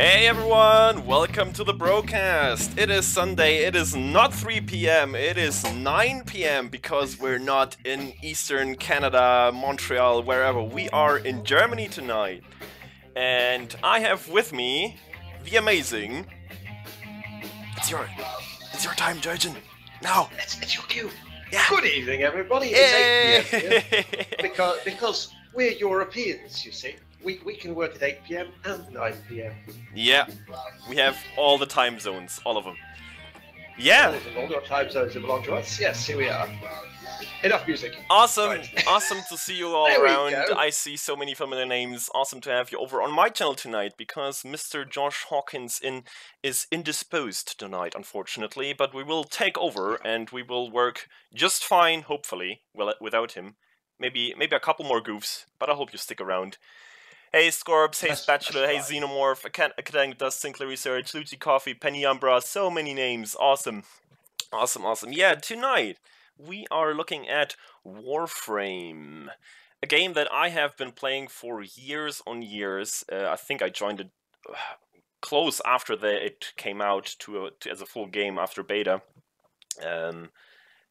Hey everyone, welcome to the BroCast. It is Sunday, it is not 3 p.m, it is 9 p.m. because we're not in Eastern Canada, Montreal, wherever. We are in Germany tonight. And I have with me the amazing... It's your time, Jurgen. Now! It's your cue. Yeah. Good evening, everybody. Hey. It's 8 p.m. here. because we're Europeans, you see. We can work at 8 p.m. and 9 p.m. Yeah, we have all the time zones, all of them. Yeah. All the time zones that belong to us. Yes, here we are. Enough music. Awesome, Right. awesome to see you all There we around. go. I see so many familiar names. Awesome to have you over on my channel tonight, because Mr. Josh Hawkins is indisposed tonight, unfortunately. But we will take over, and we will work just fine, hopefully, without him. Maybe a couple more goofs, but I hope you stick around. Hey Scorbs, hey Spatula, hey that's fine. Xenomorph, Academic Dust, Sinclair Research, Lucy Coffee, Penny Umbra, so many names. Awesome. Awesome, awesome. Yeah, tonight we are looking at Warframe, a game that I have been playing for years on years. I think I joined it close after it came out as a full game after beta.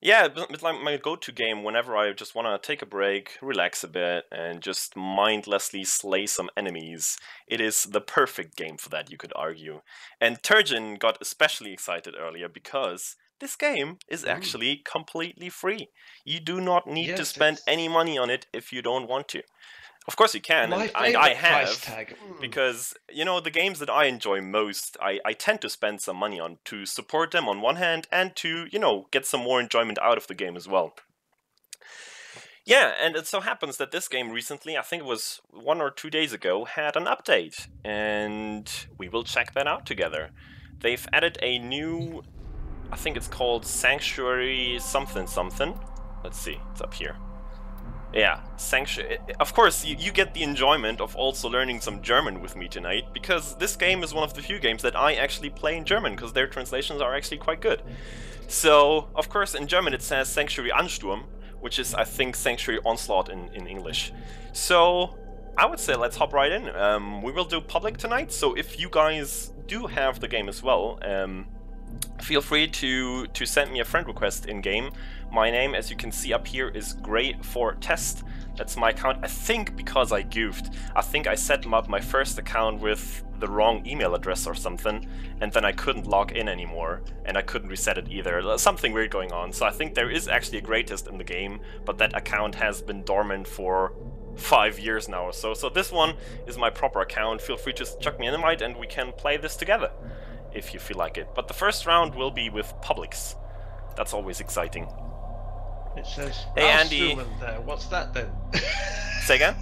Yeah, it's like my go-to game whenever I just want to take a break, relax a bit, and just mindlessly slay some enemies. It is the perfect game for that, you could argue. And Turgeon got especially excited earlier because this game is actually completely free. You do not need to Yes, spend it's any money on it if you don't want to. Of course you can, my and favourite I price have, tag. because, you know, the games that I enjoy most, I tend to spend some money on to support them on one hand, and to, you know, get some more enjoyment out of the game as well. Yeah, and it so happens that this game recently, I think it was 1 or 2 days ago, had an update, and we will check that out together. They've added a new, I think it's called Sanctuary something something. Let's see, it's up here. Yeah, Sanctuary. Of course, you get the enjoyment of also learning some German with me tonight, because this game is one of the few games that I actually play in German, because their translations are actually quite good. So, of course, in German it says Sanctuary Ansturm, which is, I think, Sanctuary Onslaught in English. So, I would say let's hop right in. We will do public tonight, so if you guys do have the game as well, feel free to send me a friend request in-game. My name, as you can see up here, is Grey4Test. That's my account. I think because I goofed. I think I set up my first account with the wrong email address or something, and then I couldn't log in anymore, and I couldn't reset it either. There's something weird going on. So I think there is actually a Greatest in the game, but that account has been dormant for 5 years now or so. So this one is my proper account. Feel free to chuck me an invite and we can play this together, if you feel like it. But the first round will be with publics. That's always exciting. It says Hey Andy. Rauszumen there. What's that then? Say again?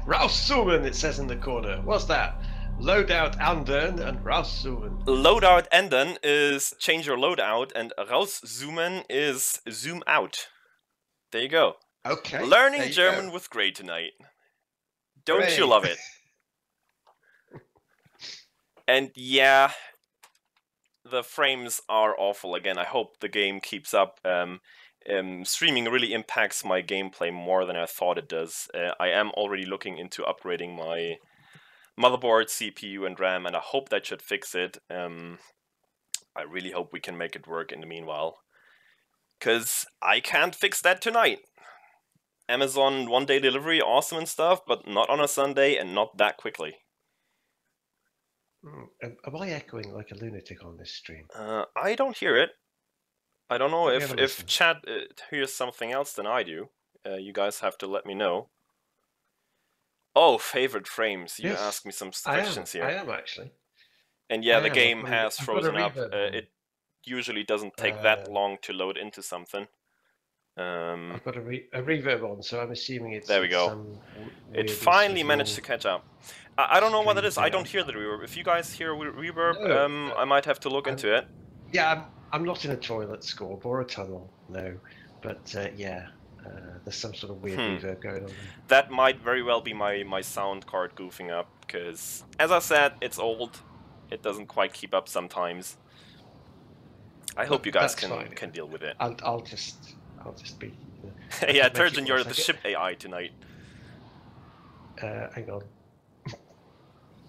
Rauszumen, it says in the corner. What's that? Loadout Andern and Rauszumen. Loadout enden is change your loadout, and rauszoomen is zoom out. There you go. Okay. there Learning you German go. with Grey tonight. Don't Hooray. you love it? And yeah, the frames are awful again. I hope the game keeps up. Streaming really impacts my gameplay more than I thought it does. I am already looking into upgrading my motherboard, CPU, and RAM, and I hope that should fix it. I really hope we can make it work in the meanwhile, because I can't fix that tonight. Amazon one-day delivery, awesome and stuff, but not on a Sunday and not that quickly. Am I echoing like a lunatic on this stream? I don't hear it. I don't know Let me have a if listen. chat hears something else than I do. You guys have to let me know. Oh, favorite frames. You Yes, asked me some I questions here. am actually. And yeah, I the am. game I've has got a frozen up. reverb on. It usually doesn't take that long to load into something. I've got a reverb on, so I'm assuming it's. There we go. Some It weirdness finally with managed your to catch up. I don't know what it stream is. I don't setup. hear the reverb. If you guys hear reverb, No, I might have to look into it. Yeah, I'm not in a toilet, Scorb, or a tunnel, no. But yeah, there's some sort of weird reverb going on there. That might very well be my sound card goofing up, because, as I said, it's old. It doesn't quite keep up sometimes. I hope you guys can deal with it. I'll just be. Yeah, Turgeon, you're the ship AI tonight. Hang on.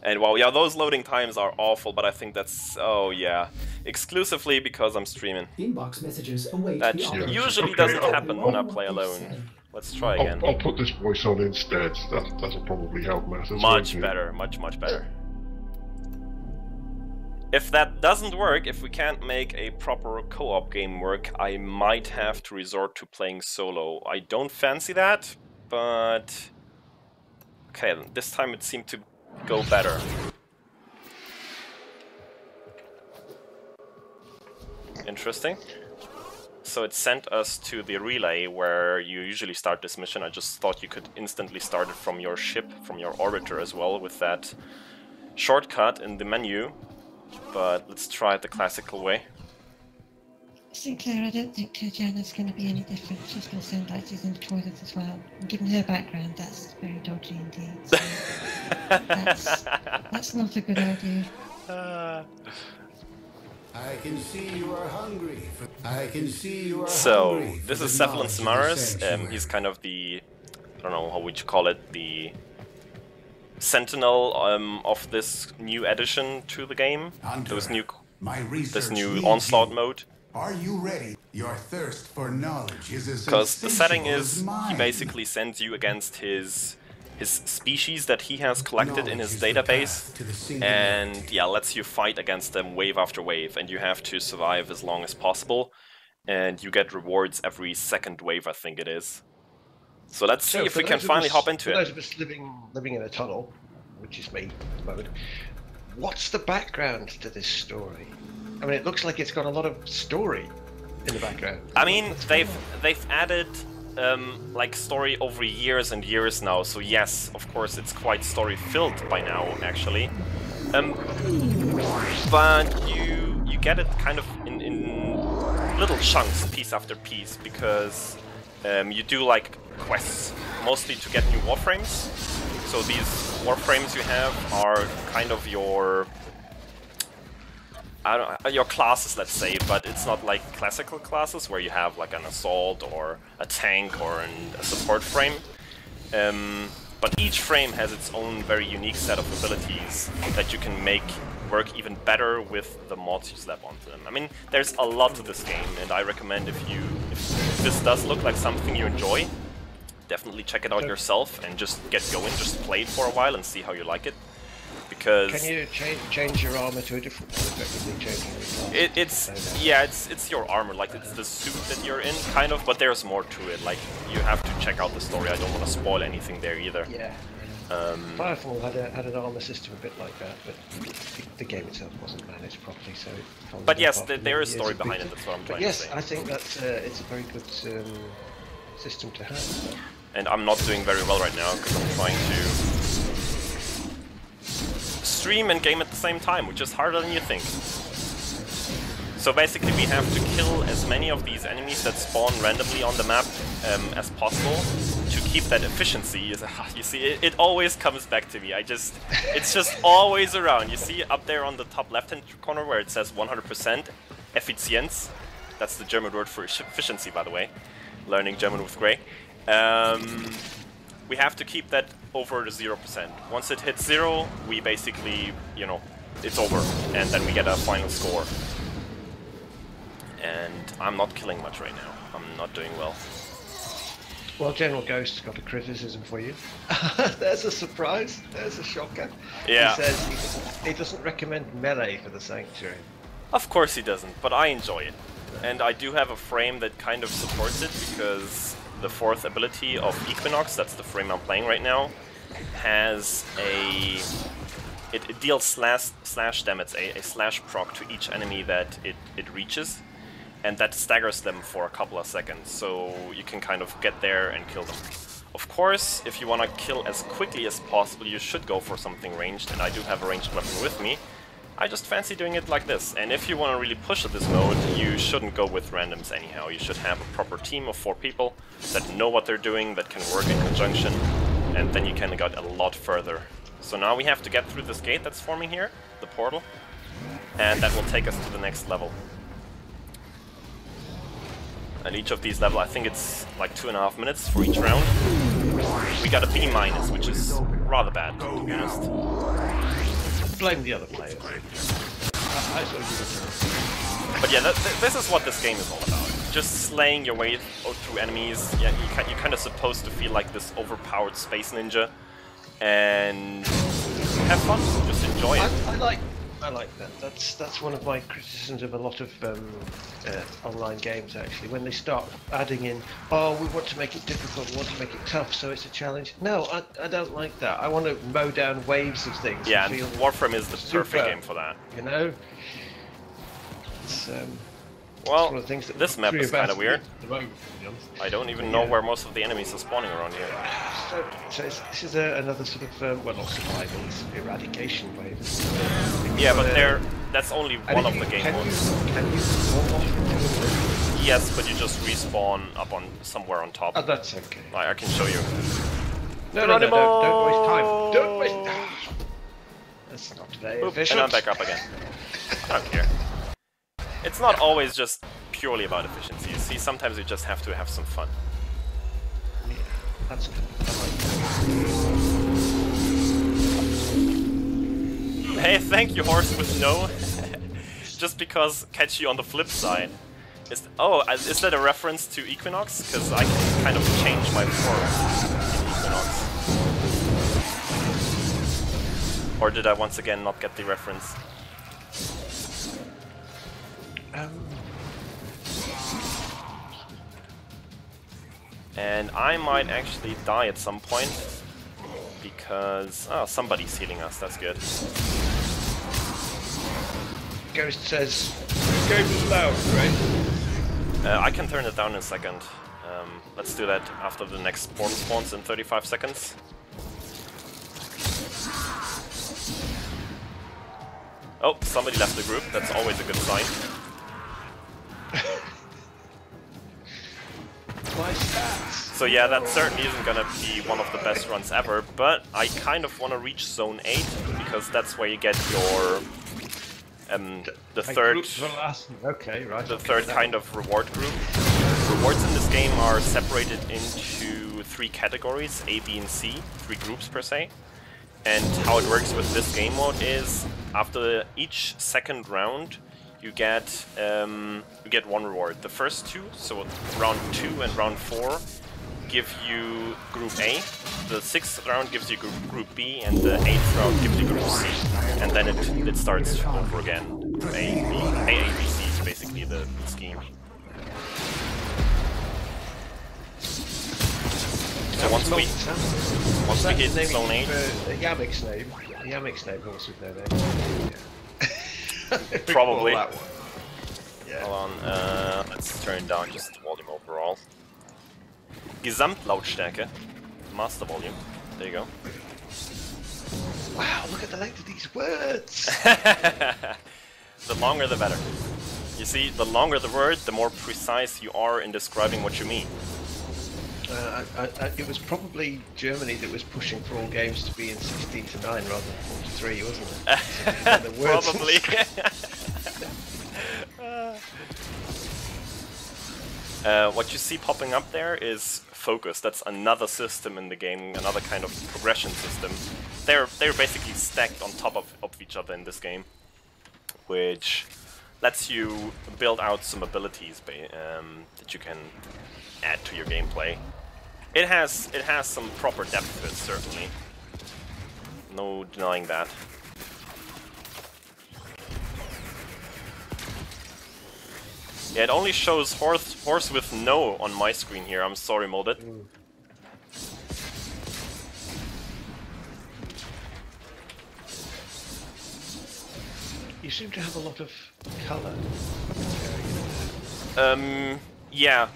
And well, yeah, those loading times are awful, but I think that's, oh yeah, exclusively because I'm streaming. Inbox messages await That the operator. usually Okay, doesn't I'll- happen when I play alone. Let's try again. I'll put this voice on instead. That'll probably help matters. Much won't it? better, much better. If that doesn't work, if we can't make a proper co-op game work, I might have to resort to playing solo. I don't fancy that, but... Okay, this time it seemed to go better. Interesting. So it sent us to the relay where you usually start this mission. I just thought you could instantly start it from your ship, from your orbiter as well, with that shortcut in the menu. But let's try it the classical way. Sinclair, I don't think Jana's going to be any different. She's going to sound like she's in the toilet as well. And given her background, that's very dodgy indeed. So that's not a good idea. I can see you are hungry. I can see you are So, hungry. this is Cephalon Samaras. He's kind of the, I don't know, how would you call it, the sentinel of this new addition to the game. Hunter, This new research needs onslaught you. mode. Are you ready? Your thirst for knowledge is as Because the setting insatiable is, as mine. he basically sends you against his species that he has collected in his Knowledge is the database, path to the singularity. and yeah, lets you fight against them wave after wave, and you have to survive as long as possible, and you get rewards every second wave, I think it is. So let's see if we can finally hop into For those it. of us living in a tunnel, which is me at the moment, what's the background to this story? I mean, it looks like it's got a lot of story in the background. I mean, they've added like story over years and years now, so yes, of course, it's quite story filled by now, actually. But you get it kind of in little chunks, piece after piece, because you do like quests, mostly to get new Warframes. So these Warframes you have are kind of your your classes, let's say, but it's not like classical classes where you have like an assault or a tank or a support frame. But each frame has its own very unique set of abilities that you can make work even better with the mods you slap onto them. I mean, there's a lot to this game, and I recommend if this does look like something you enjoy, definitely check it out yourself and just get going, just play it for a while and see how you like it. Because Can you change your armor to a different one, effectively changing your class? it's your armor, like it's the suit that you're in, kind of, but there's more to it. Like, you have to check out the story. I don't want to spoil anything there either. Yeah. Firefall had an armor system a bit like that, but the game itself wasn't managed properly, so it followed But yes, up after there is years story of behind it, beating. that's what I'm But trying yes, to say. I think that's it's a very good system to have. And I'm not doing very well right now, because I'm trying to stream and game at the same time, which is harder than you think. So basically we have to kill as many of these enemies that spawn randomly on the map as possible to keep that efficiency. You see, it always comes back to me. It's just always around. You see up there on the top left-hand corner where it says 100% Effizienz. That's the German word for efficiency, by the way. Learning German with Gray. We have to keep that over the 0%. Once it hits 0, we basically, you know, it's over, and then we get a final score. And I'm not killing much right now. I'm not doing well. Well, General Ghost's got a criticism for you. There's a surprise. There's a shocker. Yeah. He says he doesn't recommend melee for the Sanctuary. Of course he doesn't, but I enjoy it. And I do have a frame that kind of supports it, because the fourth ability of Equinox, that's the frame I'm playing right now, has a... It deals slash damage, a slash proc to each enemy that it reaches, and that staggers them for a couple of seconds, so you can kind of get there and kill them. Of course, if you want to kill as quickly as possible, you should go for something ranged, and I do have a ranged weapon with me. I just fancy doing it like this, and if you want to really push at this mode, you shouldn't go with randoms anyhow. You should have a proper team of 4 people that know what they're doing, that can work in conjunction, and then you can get a lot further. So now we have to get through this gate that's forming here, the portal, and that will take us to the next level. And each of these levels, I think it's like 2.5 minutes for each round. We got a B-, which is rather bad, to be honest. blame the other players. I sort of But yeah, this is what this game is all about. Just slaying your way through enemies. Yeah, you're kind of supposed to feel like this overpowered space ninja, and have fun. Just enjoy it. I like that. That's one of my criticisms of a lot of online games, actually. When they start adding in, oh, we want to make it difficult, we want to make it tough, so it's a challenge. No, I don't like that. I want to mow down waves of things. Yeah, and and feel Warframe is the perfect super, game for that. You know? It's, well, one of the things that this map is kind of weird. at the moment, to be honest. I don't even know where most of the enemies are spawning around here. So this is another sort of, well, not survival, it's eradication wave. Isn't it? Yeah, but that's only one of the game modes. Can you fall off into it? Yes, but you just respawn up on somewhere on top. Oh, that's okay. I can show you. No, don't waste time. Don't waste. That's not very efficient. And I'm back up again. I don't care. It's not always just purely about efficiency. You see, sometimes you just have to have some fun. Yeah, that's good. Hey, thank you, horse with no. Just because catch you on the flip side. Is that a reference to Equinox? Because I can kind of change my form in Equinox. Or did I once again not get the reference? And I might actually die at some point, because... oh, somebody's healing us, that's good. Ghost says, game is loud, right? I can turn it down in a second. Let's do that after the next spawn spawns in 35 seconds. Oh, somebody left the group, that's always a good sign. So yeah, that certainly isn't gonna be one of the best runs ever, but I kind of want to reach Zone 8, because that's where you get your the third kind of reward group. Rewards in this game are separated into 3 categories, A, B, and C, 3 groups per se. And how it works with this game mode is, after each second round, you get 1 reward. The first 2, so round 2 and round 4, give you Group A. The 6th round gives you Group B, and the 8th round gives you Group C. And then it starts over again. Group A, B, A, B, C is basically the scheme. So once we hit Zone 8... Yamik's name. Yamik's name horse with no name. Yeah. Probably. That one. Yeah. Hold on, let's turn down just the volume overall. Gesamtlautstärke. Master volume. There you go. Wow, look at the length of these words! The longer the better. You see, the longer the word, the more precise you are in describing what you mean. It was probably Germany that was pushing for all games to be in 16:9 rather than 43, wasn't it? Probably. What you see popping up there is focus. That's another system in the game, another kind of progression system. They're basically stacked on top of each other in this game, which lets you build out some abilities that you can add to your gameplay. It has some proper depth to it, certainly. No denying that. Yeah, it only shows horse with no on my screen here. I'm sorry, Molded. You seem to have a lot of colour. Yeah.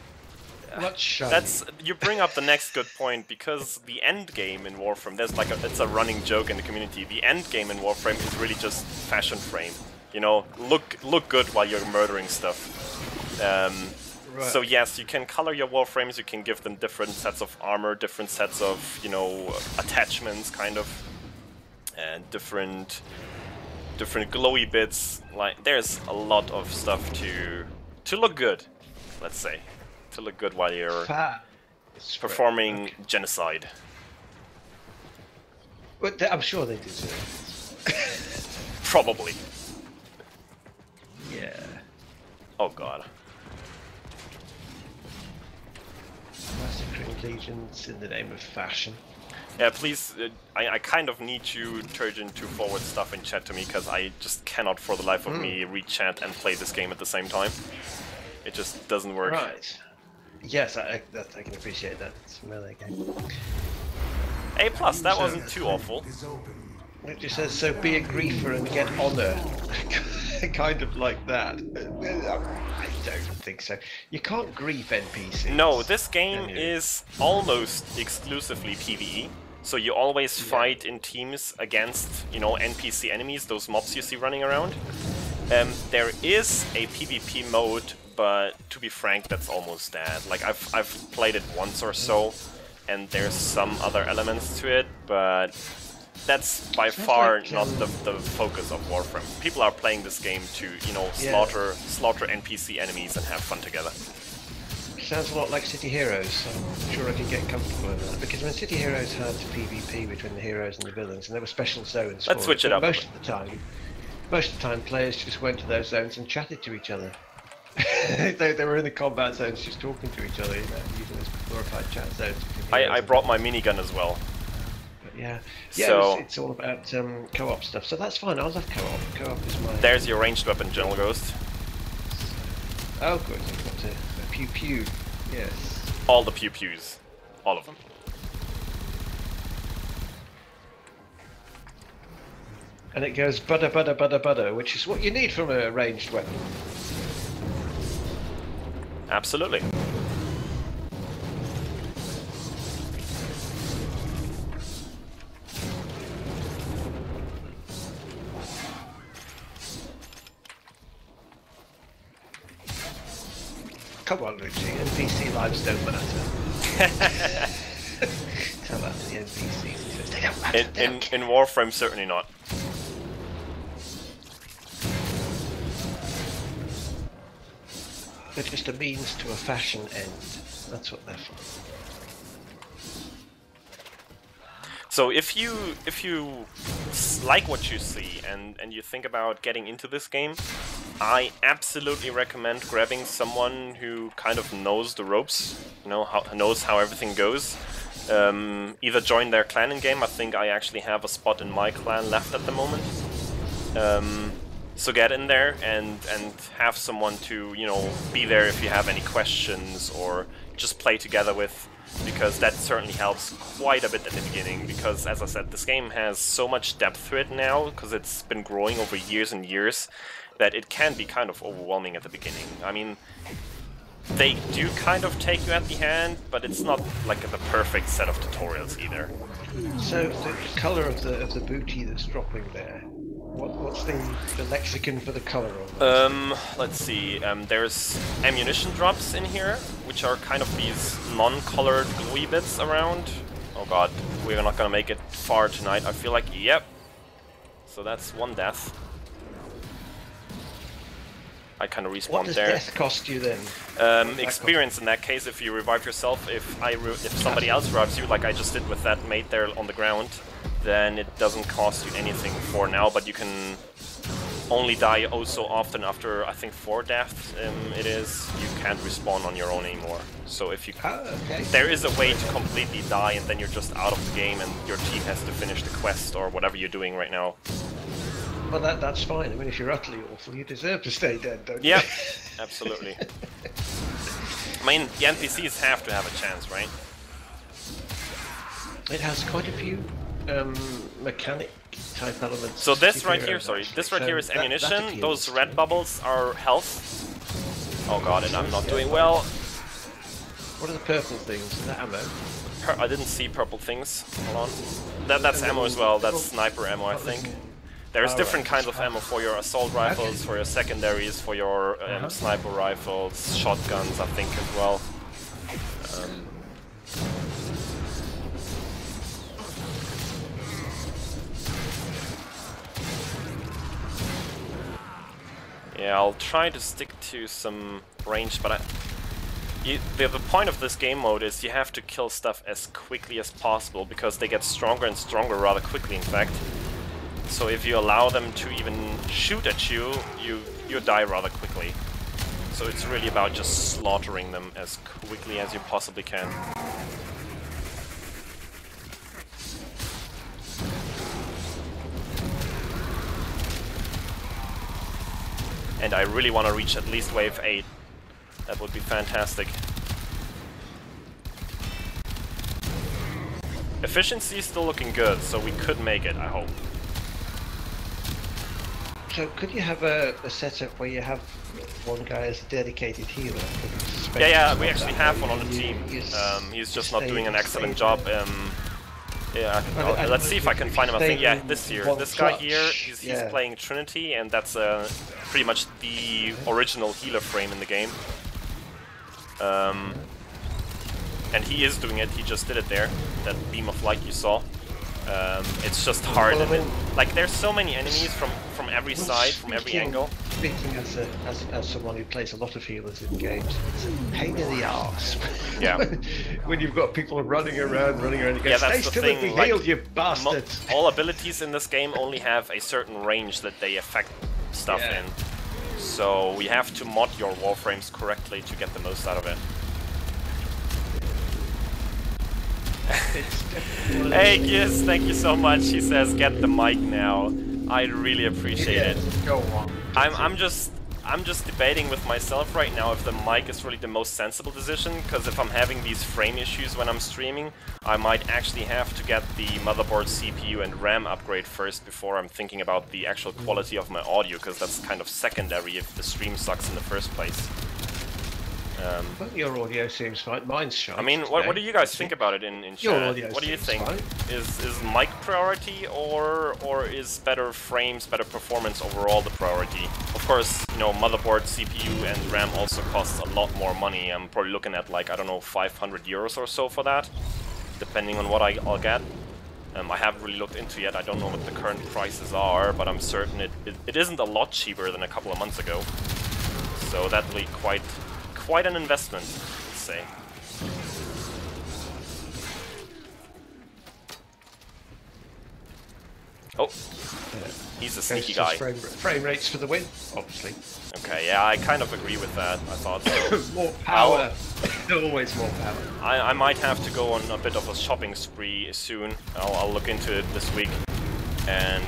What's shiny? You bring up the next good point, because the end game in Warframe, it's a running joke in the community. The end game in Warframe is really just fashion frame. You know, look good while you're murdering stuff. Right. So yes, you can color your Warframes. You can give them different sets of armor, different sets of attachments, kind of, and different glowy bits. Like, there's a lot of stuff to look good. Let's say. To look good while you're performing genocide. But I'm sure they do too. Probably. Yeah. Oh god. Massacring legions in the name of fashion. Yeah, please, I kind of need you to turn into forward stuff in chat to me, because I just cannot for the life of me read chat and play this game at the same time. It just doesn't work. Right. Yes, I can appreciate that. It's a melee game. A+, that wasn't too awful. Is open. It just says, so be a griefer and get honour. Kind of like that. I don't think so. You can't grief NPCs. No, this game is almost exclusively PvE. So you always fight in teams against, you know, NPC enemies, those mobs you see running around. There is a PvP mode, but to be frank, that's almost dead. Like, I've played it once or so, and there's some other elements to it, but that's by far like, not the focus of Warframe. People are playing this game to, you know, slaughter NPC enemies and have fun together. Sounds a lot like City Heroes, so I'm sure I could get comfortable with that. Because when City Heroes had PvP between the heroes and the villains, and there were special zones. Let's switch it up. Most of the time, players just went to those zones and chatted to each other. they were in the combat zones, just talking to each other, you know, using those glorified chat zones. I brought my minigun as well. But yeah, So- it's all about co-op stuff. So that's fine. I love co-op. Co-op is my. There's your ranged weapon, General Ghost. Oh, good. I've got a pew pew. Yes. All the pew-pews. All of them. And it goes butter, butter, butter, butter, which is what you need from a ranged weapon. Absolutely. Come on, Lucy. NPC lives don't matter. Tell that to the NPCs. They don't matter. In Warframe, certainly not. They're just a means to a fashion end. That's what they're for. So if you like what you see and you think about getting into this game, I absolutely recommend grabbing someone who kind of knows the ropes, you know, knows how everything goes. Either join their clan in game. I think I actually have a spot in my clan left at the moment. So get in there and have someone to, you know, be there if you have any questions or just play together with, because that certainly helps quite a bit in the beginning, because as I said, this game has so much depth to it now, because it's been growing over years and years, that it can be kind of overwhelming at the beginning. I mean, they do kind of take you at the hand, but it's not like the perfect set of tutorials either. So the colour of the booty that's dropping there. What's the lexicon for the colour of it? Let's see. There's ammunition drops in here, which are kind of these non-colored gooey bits around. Oh god, we're not gonna make it far tonight. I feel like, yep. So that's one death. I kind of respawned What does there. death cost you then? Experience in that case. If you revive yourself, if somebody else revives you, like I just did with that mate there on the ground, then it doesn't cost you anything for now, but you can only die oh so often after, I think, 4 deaths it is. You can't respawn on your own anymore. So if you... Okay. There is a way to completely die and then you're just out of the game and your team has to finish the quest or whatever you're doing right now. Well, that's fine. I mean, if you're utterly awful, you deserve to stay dead, don't you? Yeah, absolutely. I mean, the NPCs have to have a chance, right? It has quite a few mechanic type elements. So this right Heroes, here, sorry, actually. this right So here is that ammunition. appeals Those to red me. bubbles are health. Oh god, and I'm not doing well. What are the purple things? Is that ammo? I didn't see purple things. Hold on. That's ammo as well. That's sniper ammo, I think. There's different kinds of ammo for your assault rifles, for your secondaries, for your sniper rifles, shotguns, I think as well. Yeah, I'll try to stick to some range, but the point of this game mode is you have to kill stuff as quickly as possible, because they get stronger and stronger rather quickly, in fact. So if you allow them to even shoot at you, you die rather quickly. So it's really about just slaughtering them as quickly as you possibly can. And I really want to reach at least wave 8. That would be fantastic. Efficiency is still looking good, so we could make it, I hope. So could you have a setup where you have one guy as a dedicated healer? Yeah, we actually have one on the team. He's just not doing an excellent job. Yeah, let's see if I can find him. I think, yeah, this guy here, he's playing Trinity, and that's pretty much the original healer frame in the game. And he is doing it, he just did it there, that beam of light you saw. It's just hard, like there's so many enemies from every side, from every angle. Speaking as someone who plays a lot of healers in games, it's a pain in the arse. Yeah. When you've got people running around, you go, yeah, stay that's the still thing. and be Like, healed, you bastards! All abilities in this game only have a certain range that they affect stuff in. So we have to mod your Warframes correctly to get the most out of it. Hey Giz, thank you so much. He says, get the mic now. I really appreciate it. Go on. I'm just debating with myself right now if the mic is really the most sensible decision, because if I'm having these frame issues when I'm streaming, I might actually have to get the motherboard, CPU and RAM upgrade first before I'm thinking about the actual quality of my audio, because that's kind of secondary if the stream sucks in the first place. Well, your audio seems fine. Mine's shite. I mean, what do you guys think about it in chat? Your audio What do you think? fine. Is mic priority or is better frames, better performance overall the priority? Of course, you know, motherboard, CPU and RAM also costs a lot more money. I'm probably looking at like, I don't know, 500 euros or so for that, depending on what I'll get. I haven't really looked into yet. I don't know what the current prices are, but I'm certain it isn't a lot cheaper than a couple of months ago. So that'll be quite an investment, let's say. Oh, he's a sneaky guy. Frame rates for the win, obviously. Okay, yeah, I kind of agree with that. I thought so. More power. Always more power. I might have to go on a bit of a shopping spree soon. I'll look into it this week, and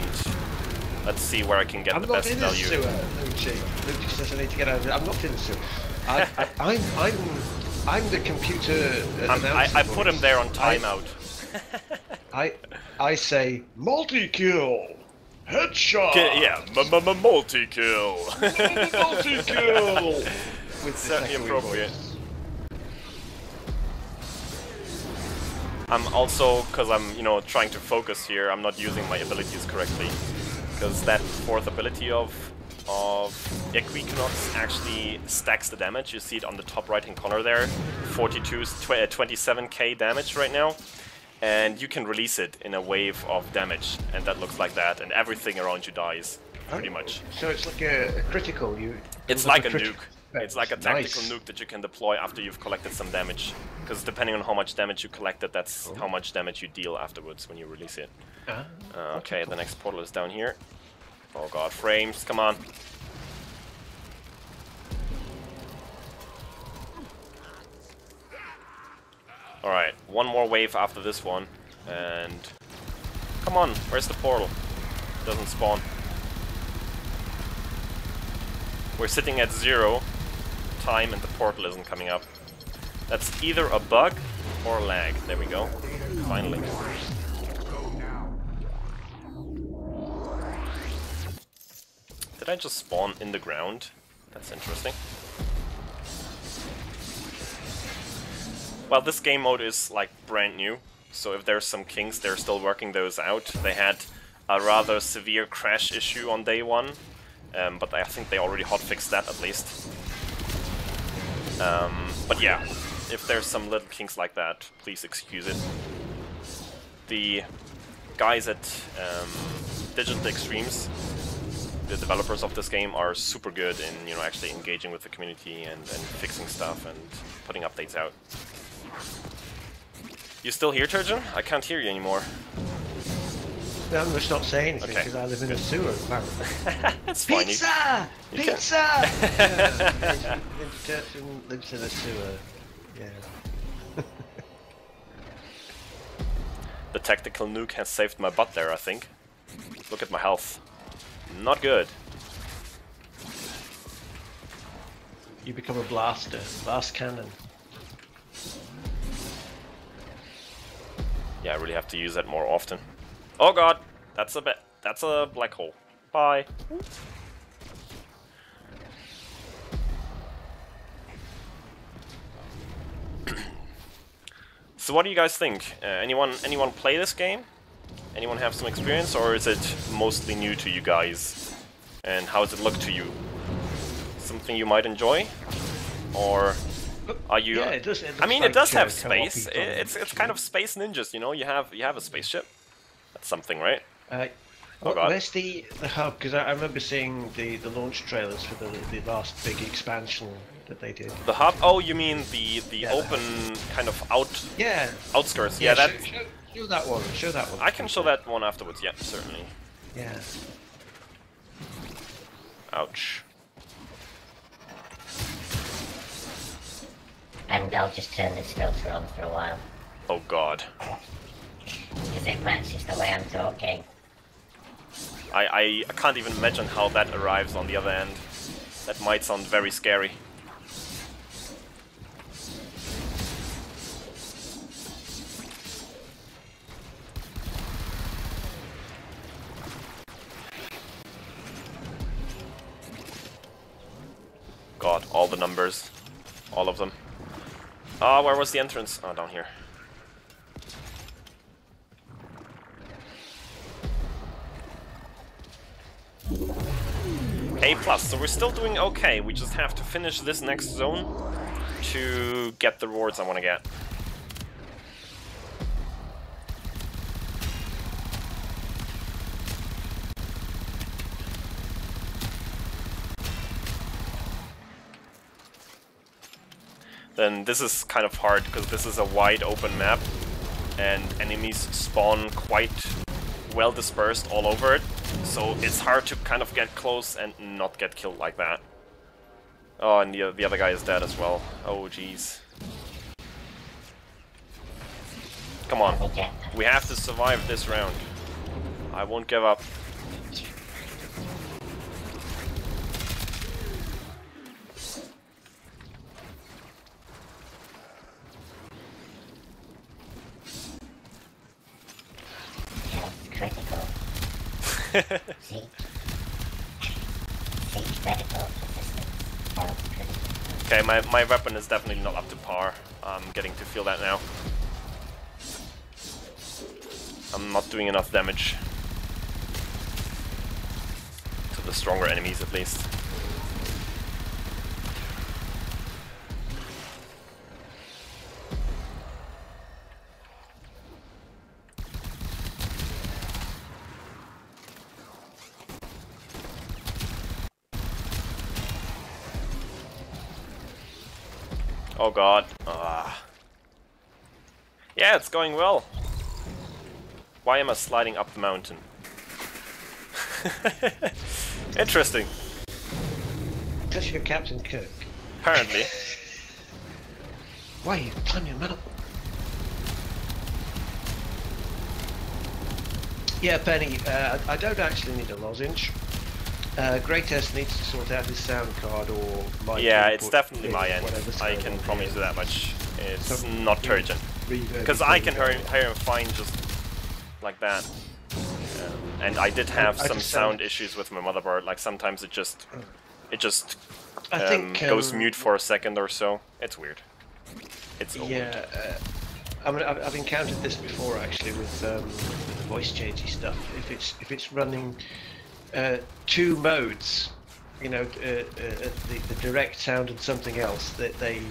let's see where I can get the best value. I'm not in the sewer, Lucci. Lucci says I need to get out of it. I'm not in the sewer. I'm the computer announcer. I put him there on timeout. I say multi-kill, headshot. Yeah, multi-kill. Multi-kill. With certainly appropriate. I'm also, because I'm, you know, trying to focus here, I'm not using my abilities correctly. Because that fourth ability of Equinox actually stacks the damage. You see it on the top right hand corner there. 27k damage right now. And you can release it in a wave of damage, and that looks like that, and everything around you dies, pretty much. So it's like a critical, It's like a nuke. It's like a tactical nuke that you can deploy after you've collected some damage. Because depending on how much damage you collected, that's how much damage you deal afterwards when you release it. Okay, the next portal is down here. Oh god, frames, come on. Alright, one more wave after this one, and... Come on, where's the portal? Doesn't spawn. We're sitting at 0 time and the portal isn't coming up. That's either a bug or lag. There we go. Finally. Did I just spawn in the ground? That's interesting. Well, this game mode is like brand new, so if there's some kinks, they're still working those out. They had a rather severe crash issue on day 1, but I think they already hotfixed that at least. But yeah, if there's some little kinks like that, please excuse it. The guys at Digital Extremes, the developers of this game, are super good in, you know, actually engaging with the community and fixing stuff and putting updates out. You still here, Turgeon? I can't hear you anymore. I'm just not saying anything Okay, because I live in a sewer, apparently. That's fine. Pizza! you can- Pizza! Yeah, Ninja Turtle lives in a sewer. Yeah. The tactical nuke has saved my butt there, I think. Look at my health. Not good. You become a blaster. Blast cannon. Yeah, I really have to use that more often. Oh god! That's a black hole. Bye. So what do you guys think? Anyone play this game? Anyone have some experience, or is it mostly new to you guys? And how does it look to you? Something you might enjoy, or are you? Yeah, it does. I mean, it does have co-op space. people, It's kind of space ninjas, you know. You have a spaceship. That's something, right? Oh God. where's the hub? Because I remember seeing the launch trailers for the last big expansion that they did. The hub? Oh, you mean the Yeah, the open kind of Yeah. outskirts? Yeah, that. Show that one. Show that one. I can show that one afterwards. Yeah, certainly. Yeah. Ouch. And I'll just turn this filter on for a while, Oh god. because it matches the way I'm talking. I can't even imagine how that arrives on the other end. That might sound very scary. God, all the numbers. All of them. Ah, where was the entrance? Oh, down here. A+, so we're still doing okay. We just have to finish this next zone to get the rewards I want to get. Then this is kind of hard because this is a wide open map and enemies spawn quite well dispersed all over it, so it's hard to kind of get close and not get killed like that. Oh, and the other guy is dead as well. Oh jeez. Come on, we have to survive this round. I won't give up. Critical. See? See, critical resistance. Health critical. Okay, my weapon is definitely not up to par. I'm getting to feel that now. I'm not doing enough damage. To the stronger enemies, at least. Oh god. Yeah, it's going well. Why am I sliding up the mountain? Interesting. Because you're Captain Kirk. Apparently. Why you climb your mountain? Yeah, Penny, I don't actually need a lozenge. Greatest needs to sort out his sound card or mic Yeah, input, it's definitely my end. whatever's I going can on promise you here. that much. It's Some not urgent. reverb Because I can going hear him fine just like that. And I did have I some just sound sound- issues with my motherboard. Like sometimes it just I think goes mute for a second or so. It's weird. It's so weird. Yeah, I mean, I've encountered this before actually with the voice changey stuff. If it's running two modes, you know, the direct sound and something else, that they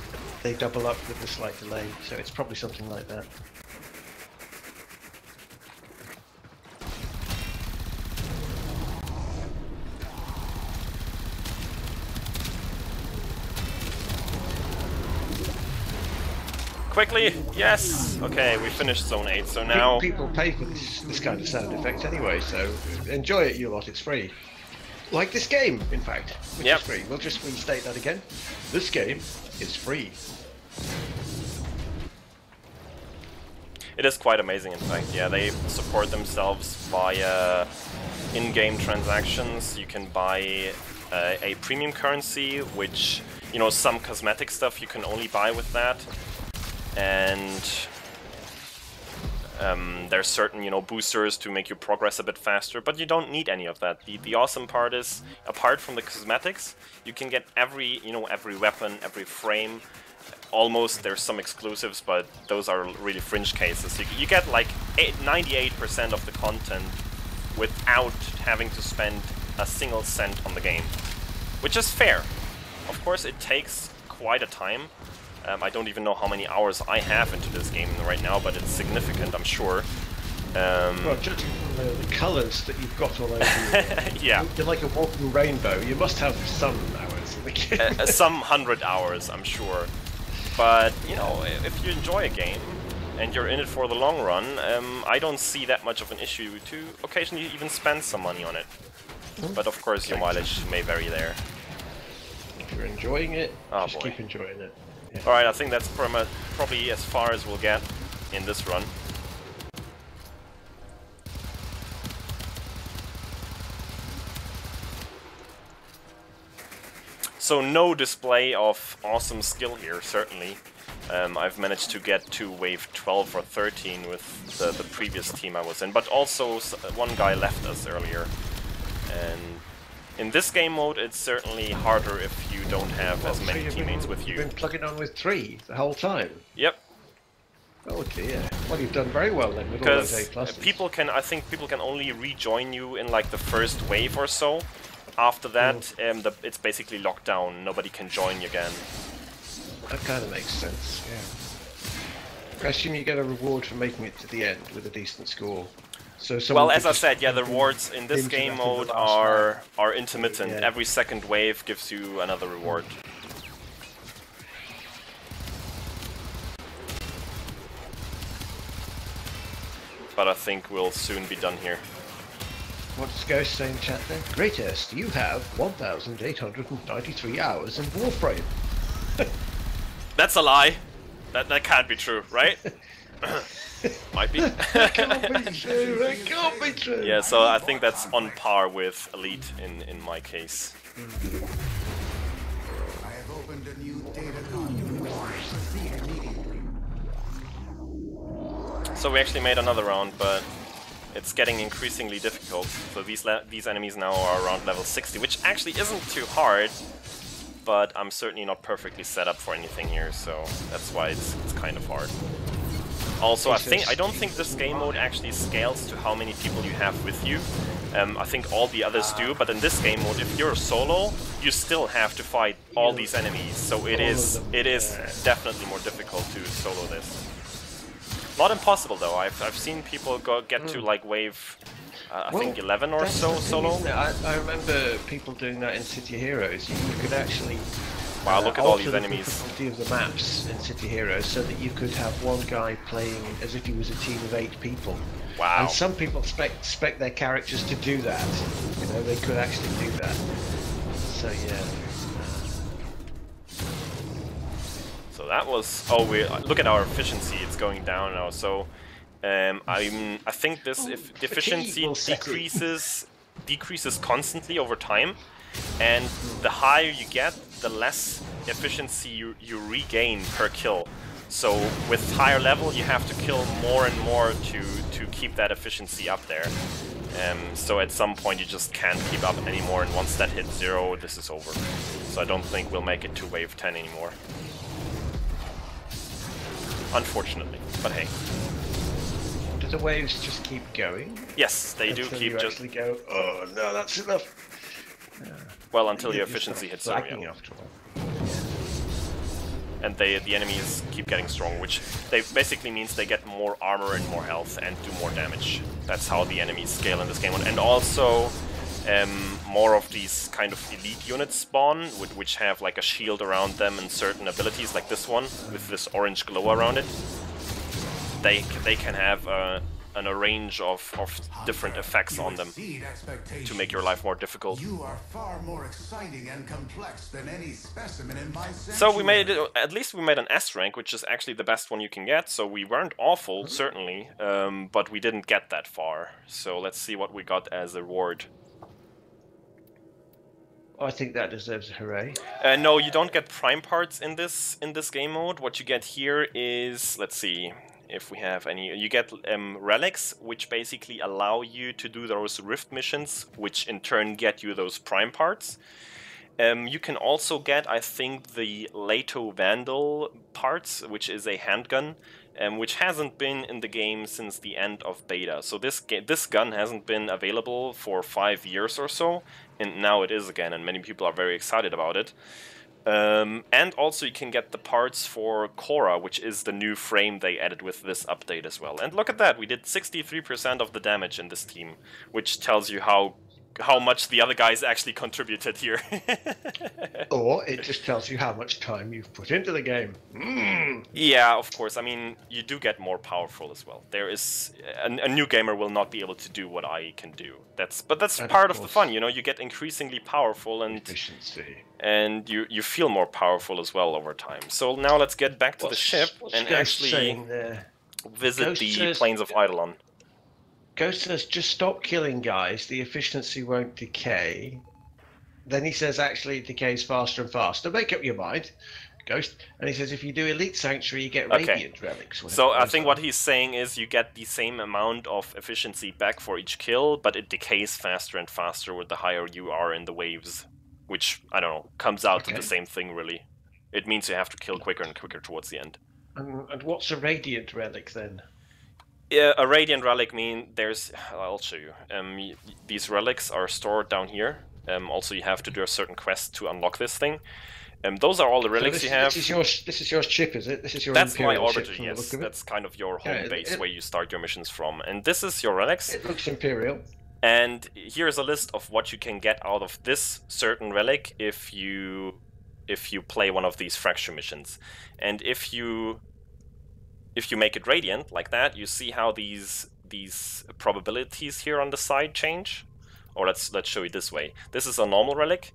double up with a slight delay. So it's probably something like that. quickly. Yes. Okay, we finished Zone 8. So now People pay for this kind of sound effect anyway, so enjoy it, you lot. It's free. Like this game, in fact, which Yep. is free. We'll just restate that again. This game is free. it is quite amazing. In fact, yeah, they support themselves via in-game transactions. You can buy a premium currency, which, you know, some cosmetic stuff you can only buy with that, and there's certain, you know, boosters to make your progress a bit faster, but you don't need any of that. The awesome part is, apart from the cosmetics, you can get every, you know, every weapon, every frame. Almost, there's some exclusives, but those are really fringe cases. You get like 98% of the content without having to spend a single cent on the game, which is fair. Of course, it takes quite a time. I don't even know how many hours I have into this game right now, but it's significant, I'm sure. Well, just the colours that you've got all over you. Yeah. You're like a walking rainbow. You must have some hours in the game. Some 100 hours, I'm sure. But, you know, if you enjoy a game and you're in it for the long run, I don't see that much of an issue to occasionally even spend some money on it. But of course, your mileage may vary there. If you're enjoying it, Oh, just boy. keep enjoying it. Yeah. Alright, I think that's probably as far as we'll get in this run. So no display of awesome skill here, certainly. I've managed to get to wave 12 or 13 with the previous team I was in, but also one guy left us earlier. And in this game mode, it's certainly harder if you don't have as many teammates with You've you. been plugging on with 3 the whole time. Yep. Oh dear. Well, you've done very well then with all those Because A+. I think people can only rejoin you in like the first wave or so. After that, it's basically locked down. Nobody can join you again. That kind of makes sense, yeah. I assume you get a reward for making it to the end with a decent score. So Well, as I said, yeah, the rewards in this game into mode the last are intermittent. Yeah. Every second wave gives you another reward. But I think we'll soon be done here. What's Ghost saying in chat then? Greatest, you have 1,893 hours in Warframe. That's a lie. That can't be true, right? Might be. That can't be true, that can't be true! Yeah, so I think that's on par with Elite in my case. I have opened a new data conduit. Proceed immediately. So we actually made another round, but it's getting increasingly difficult. So these enemies now are around level 60, which actually isn't too hard, but I'm certainly not perfectly set up for anything here, so that's why it's kind of hard. Also, I don't think this game mode actually scales to how many people you have with you. I think all the others do, but in this game mode, if you're solo, you still have to fight all these enemies. So it is definitely more difficult to solo this. Not impossible though. I've seen people get to like wave, I think 11 or That's so the thing, solo. isn't it? I remember people doing that in City Heroes. You could actually Wow, look at all alter these the enemies. difficulty of the maps in City Heroes so that you could have one guy playing as if he was a team of 8 people. Wow. And some people expect their characters to do that. You know, they could actually do that. So yeah. So that was. Oh, look at our efficiency. It's going down now. So I think this efficiency will set in. decreases constantly over time, and the higher you get, the less efficiency you regain per kill. So with higher level, you have to kill more and more to keep that efficiency up there. So at some point you just can't keep up anymore, and once that hits 0, this is over. So I don't think we'll make it to wave 10 anymore. Unfortunately, but hey. Do the waves just keep going? Yes, they do Until keep you just... actually go, oh no, that's enough. Well, until your You efficiency start hits 0, flagging yeah. after a while. And the enemies keep getting stronger, which basically means they get more armor and more health and do more damage. That's how the enemies scale in this game. And also, more of these kind of elite units spawn, which have like a shield around them and certain abilities, like this one with this orange glow around it. They can have a range of different effects on them to make your life more difficult. You are far more exciting and complex than any specimen in my So we made it, at least we made an S rank, which is actually the best one you can get. So we weren't awful, certainly, but we didn't get that far. So let's see what we got as a reward. I think that deserves a hooray. No, you don't get prime parts in this game mode. What you get here is, let's see if we have any. You get relics, which basically allow you to do those rift missions, which in turn get you those prime parts. You can also get, I think, the Leto Vandal parts, which is a handgun, which hasn't been in the game since the end of beta. So this gun hasn't been available for 5 years or so, and now it is again, and many people are very excited about it. And also you can get the parts for Korra, which is the new frame they added with this update as well. And look at that, we did 63% of the damage in this team, which tells you how much the other guys actually contributed here. Or it just tells you how much time you've put into the game. Yeah, of course. I mean, you do get more powerful as well. There is a new gamer will not be able to do what I can do. That's part of the fun, you know. You get increasingly powerful and Efficiency. And you feel more powerful as well over time. So now let's get back to the ship and actually visit the plains of Eidolon. Ghost says, just stop killing guys, the efficiency won't decay. Then he says, actually, it decays faster and faster. Make up your mind, Ghost. And he says, if you do Elite Sanctuary, you get Radiant Relics. So I think what he's saying is you get the same amount of efficiency back for each kill, but it decays faster and faster with the higher you are in the waves. Which, I don't know, comes out to the same thing, really. It means you have to kill quicker and quicker towards the end. And what's a Radiant Relic, then? Yeah, a Radiant Relic there's... I'll show you. These relics are stored down here. Also, you have to do a certain quest to unlock this thing. Those are all the relics you have. This is your ship, is it? This is your That's my Imperial orbiter, ship, yes. That's kind of your home base where you start your missions from. And this is your relics. It looks Imperial. And here's a list of what you can get out of this certain relic if you play one of these fracture missions. And if you make it radiant like that, you see how these probabilities here on the side change. Or let's show you this way. This is a normal relic.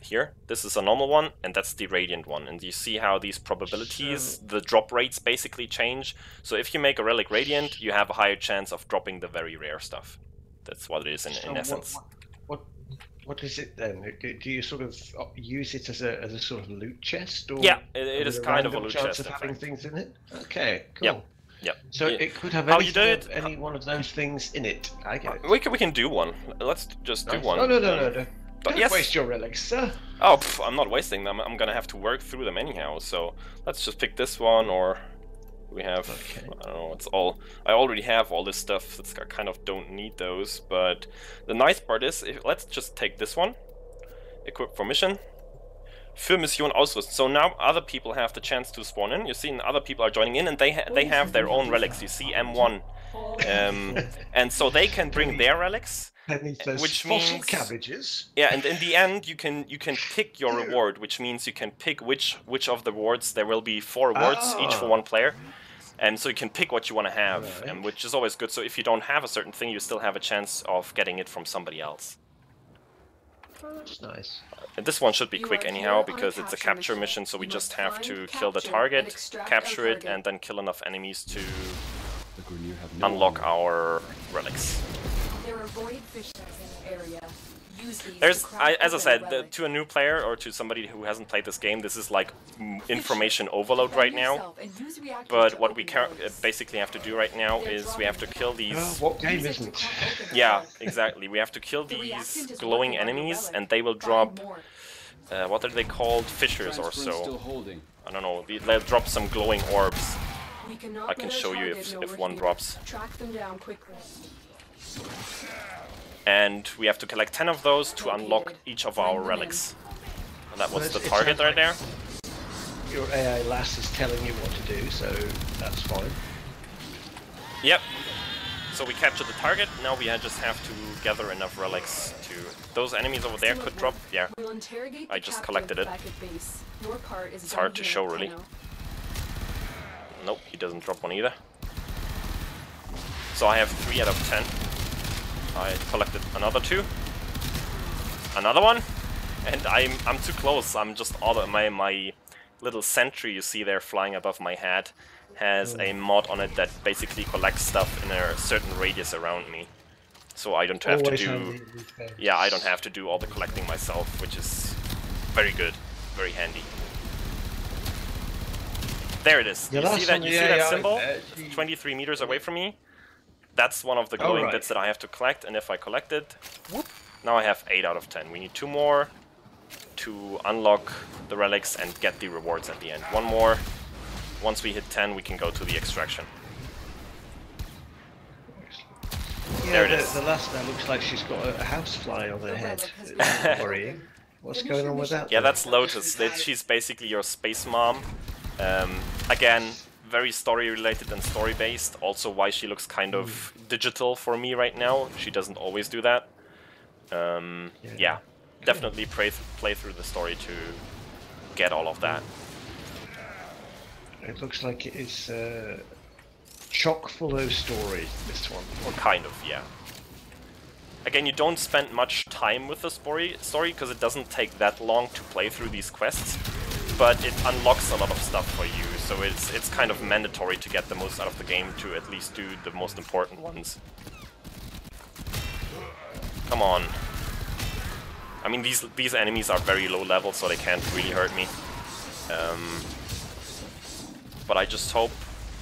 Here, this is a normal one, and that's the radiant one. And you see how these probabilities, the drop rates basically change. So if you make a relic radiant, you have a higher chance of dropping the very rare stuff. That's what it is in essence. What is it then? Do you sort of use it as a sort of loot chest? Or yeah, it is kind of a loot chest. Of having things in it. Okay, cool. Yeah. So it could have any one of those things in it. I get it. We can do one. Let's just do one. No. Don't waste your relics, sir. Oh, I'm not wasting them. I'm gonna have to work through them anyhow. So let's just pick this one, or we have. Okay. I don't know. It's all. I already have all this stuff. That's I kind of don't need those. But the nice part is, let's just take this one. Equip for mission. Für Mission ausrüsten. So now other people have the chance to spawn in. You see, and other people are joining in, and they have their own relics. You see M1, and so they can bring their relics. Which means cabbages. Yeah, and in the end you can pick your reward, which means you can pick which of the rewards. There will be 4 rewards, each for 1 player, and so you can pick what you want to have, which is always good. So if you don't have a certain thing, you still have a chance of getting it from somebody else. Oh, that's nice. And this one should be quick anyhow, because it's a capture mission, so we just have to kill the target, capture it, and then kill enough enemies to unlock our relics. There are void fish in the area. As I said, to a new player or to somebody who hasn't played this game, this is like information overload right now. But what we basically have to do right now is we have to kill these... what game isn't? Yeah, exactly. We have to kill these glowing enemies, and they will drop... what are they called? Fissures or so. I don't know. They'll drop some glowing orbs. I can show you if one drops. Track them down quickly. And we have to collect 10 of those to unlock each of our relics. And that was the target right there. Your AI lass is telling you what to do, so that's fine. Yep. So we captured the target, now we just have to gather enough relics to... Those enemies over there could drop... Yeah, We'll interrogate I the just captive collected it. back at base. Your part is It's down hard to here show, at really. Keno. Nope, he doesn't drop one either. So I have 3 out of 10. I collected another 2. Another one. And I'm too close. I'm just my little sentry you see there flying above my head has a mod on it that basically collects stuff in a certain radius around me. So I don't have to do... Yeah, I don't have to do all the collecting myself, which is very good. Very handy. There it is. You see that? You see that symbol? 23 meters away from me. That's one of the glowing bits that I have to collect, and if I collect it, whoop, now I have 8 out of 10. We need 2 more to unlock the relics and get the rewards at the end. 1 more. Once we hit 10, we can go to the extraction. Yeah, there it is. The last guy looks like she's got a housefly on her head. Worrying. What's going on with that? Yeah, that's Lotus. She's basically your space mom. Again, very story-related and story-based. Also why she looks kind of digital for me right now. She doesn't always do that. Yeah, definitely play through the story to get all of that. It looks like it is chock full of story, this one. Or kind of, yeah. Again, you don't spend much time with the story because it doesn't take that long to play through these quests. But it unlocks a lot of stuff for you, so it's kind of mandatory to get the most out of the game to at least do the most important ones. Come on. I mean, these enemies are very low level, so they can't really hurt me. But I just hope...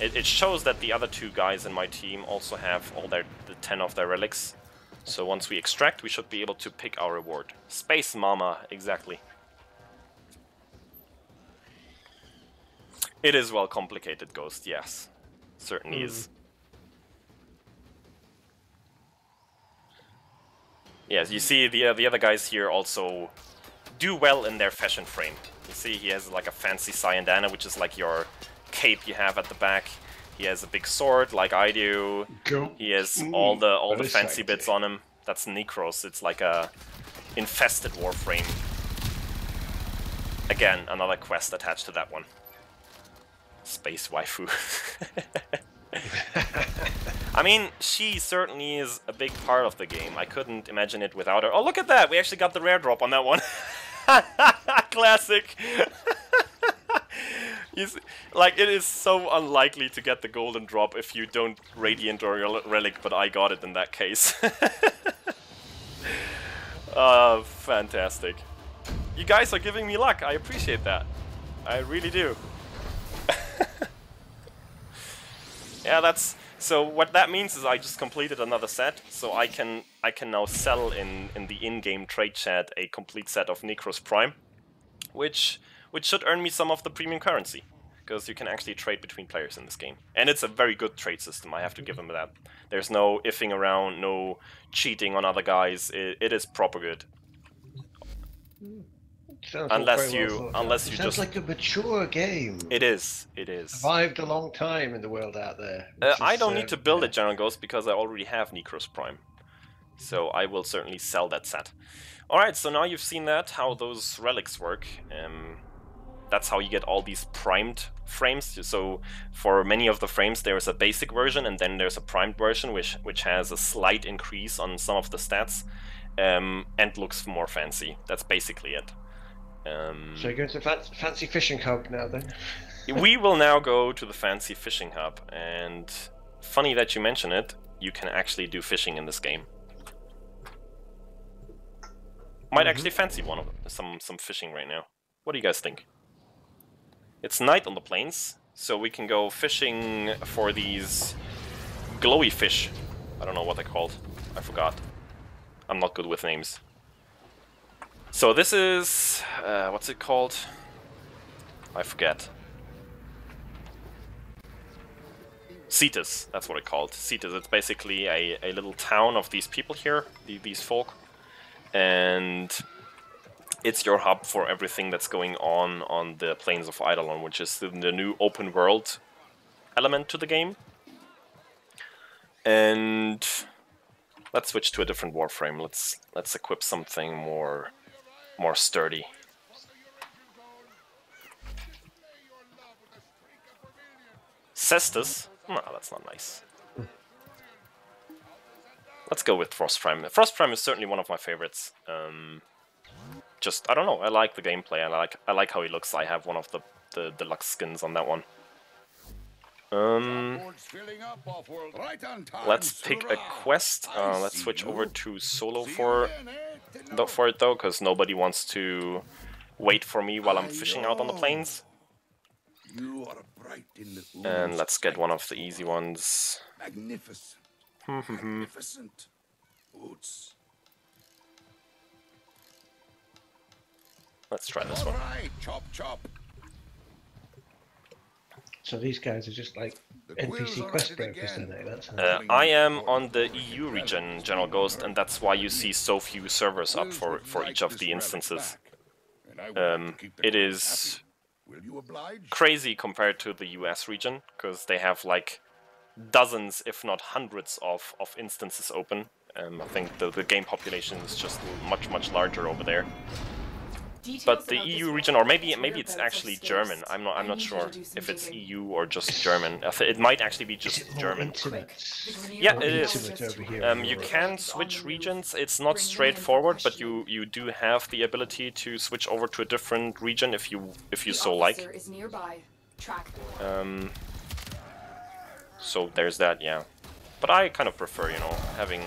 It shows that the other 2 guys in my team also have all the 10 of their relics. So once we extract, we should be able to pick our reward. Space Mama, exactly. It is well complicated, Ghost, yes. Certainly is. Yes, you see the other guys here also do well in their fashion frame. You see he has like a fancy Cyandana, which is like your cape you have at the back. He has a big sword, like I do. He has all the fancy bits on him. That's Necros. It's like a infested Warframe. Again, another quest attached to that one. Space waifu. I mean, she certainly is a big part of the game. I couldn't imagine it without her. Oh, look at that! We actually got the rare drop on that one. Classic. Like, it is so unlikely to get the golden drop if you don't Radiant or Relic, but I got it in that case. Fantastic. You guys are giving me luck. I appreciate that. I really do. Yeah, that's... So what that means is I just completed another set, so I can now sell in the in-game trade chat a complete set of Necros Prime, which should earn me some of the premium currency, because you can actually trade between players in this game. And it's a very good trade system, I have to give them that. There's no iffing around, no cheating on other guys, it is proper good. Unless you just... Sounds like a mature game. It is, it is. Survived a long time in the world out there. I don't need to build it, General Ghost, because I already have Necros Prime. So I will certainly sell that set. Alright, so now you've seen that, how those relics work. That's how you get all these primed frames. So for many of the frames there's a basic version and then there's a primed version which has a slight increase on some of the stats and looks more fancy. That's basically it. So you're going to the fancy fishing hub now then? We will now go to the fancy fishing hub, and funny that you mention it, you can actually do fishing in this game. Might actually fancy some fishing right now. What do you guys think? It's night on the plains, so we can go fishing for these glowy fish. I don't know what they're called. I forgot. I'm not good with names. So this is... what's it called? I forget. Cetus, that's what it's called. Cetus, it's basically a little town of these people here, these folk. And it's your hub for everything that's going on the Plains of Eidolon, which is the new open world element to the game. And let's switch to a different Warframe. Let's equip something more sturdy. Cestus? No, that's not nice. Let's go with Frostprime. Frostprime is certainly one of my favorites. Just, I don't know, I like the gameplay, I like how he looks. I have one of the deluxe skins on that one. Let's pick a quest. Let's switch over to solo for it though, because nobody wants to wait for me while I'm fishing out on the plains. And let's get one of the easy ones. Magnificent. Magnificent. Boots. Let's try this one. Chop, chop. So these guys are just like NPC quest brokers, then, eh? That's I am on the EU region, General Ghost, and that's why you see so few servers up for each of the instances. It is crazy compared to the US region, because they have like dozens, if not hundreds, of instances open. I think the game population is just much larger over there. But the EU region, or maybe it's actually German. I'm not sure if it's EU or just German. It might actually be just German. Yeah, it is. You can switch regions. It's not straightforward, but you do have the ability to switch over to a different region if you so like. So there's that, yeah. But I kind of prefer, you know, having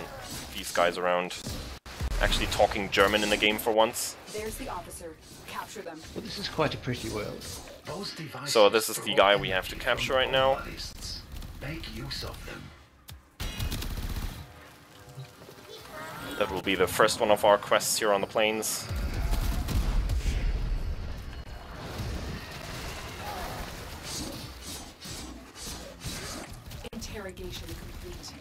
these guys around, actually talking German in the game for once. There's the officer. Capture them. Well, this is quite a pretty world. So this is the guy we have to capture right now. Make use of them. That will be the first one of our quests here on the plains. Interrogation complete.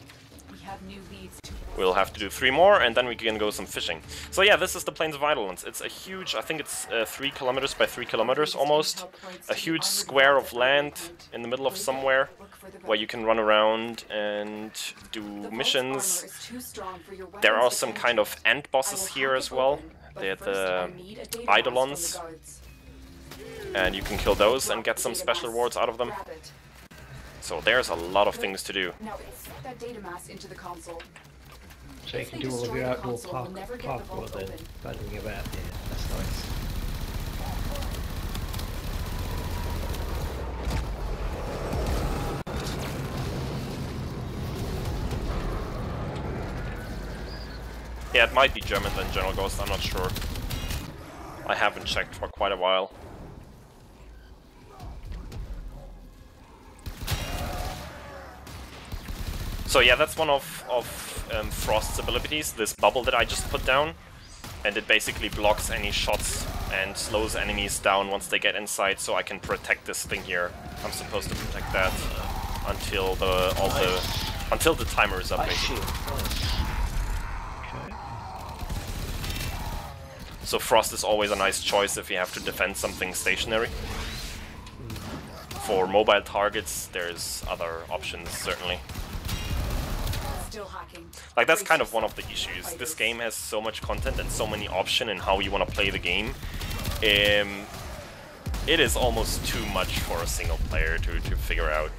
We have new leads to... We'll have to do 3 more, and then we can go some fishing. So yeah, this is the Plains of Eidolons. It's a huge, I think it's 3 kilometers by 3 kilometers almost. A huge square of land in the middle of somewhere, where you can run around and do missions. There are some kind of end bosses here as well. They're the Eidolons. And you can kill those and get some special rewards out of them. So there's a lot of things to do. Now insert that data mass into the console. So you can do all of your outdoor parkour then, running about here. That's nice. Yeah, it might be German then, General Ghost, I'm not sure. I haven't checked for quite a while. So yeah, that's one of Frost's abilities, this bubble that I just put down. And it basically blocks any shots and slows enemies down once they get inside, so I can protect this thing here. I'm supposed to protect that until the timer is up, basically. So Frost is always a nice choice if you have to defend something stationary. For mobile targets, there's other options, certainly. Like, that's kind of one of the issues. This game has so much content and so many options in how you want to play the game. It is almost too much for a single player to figure out.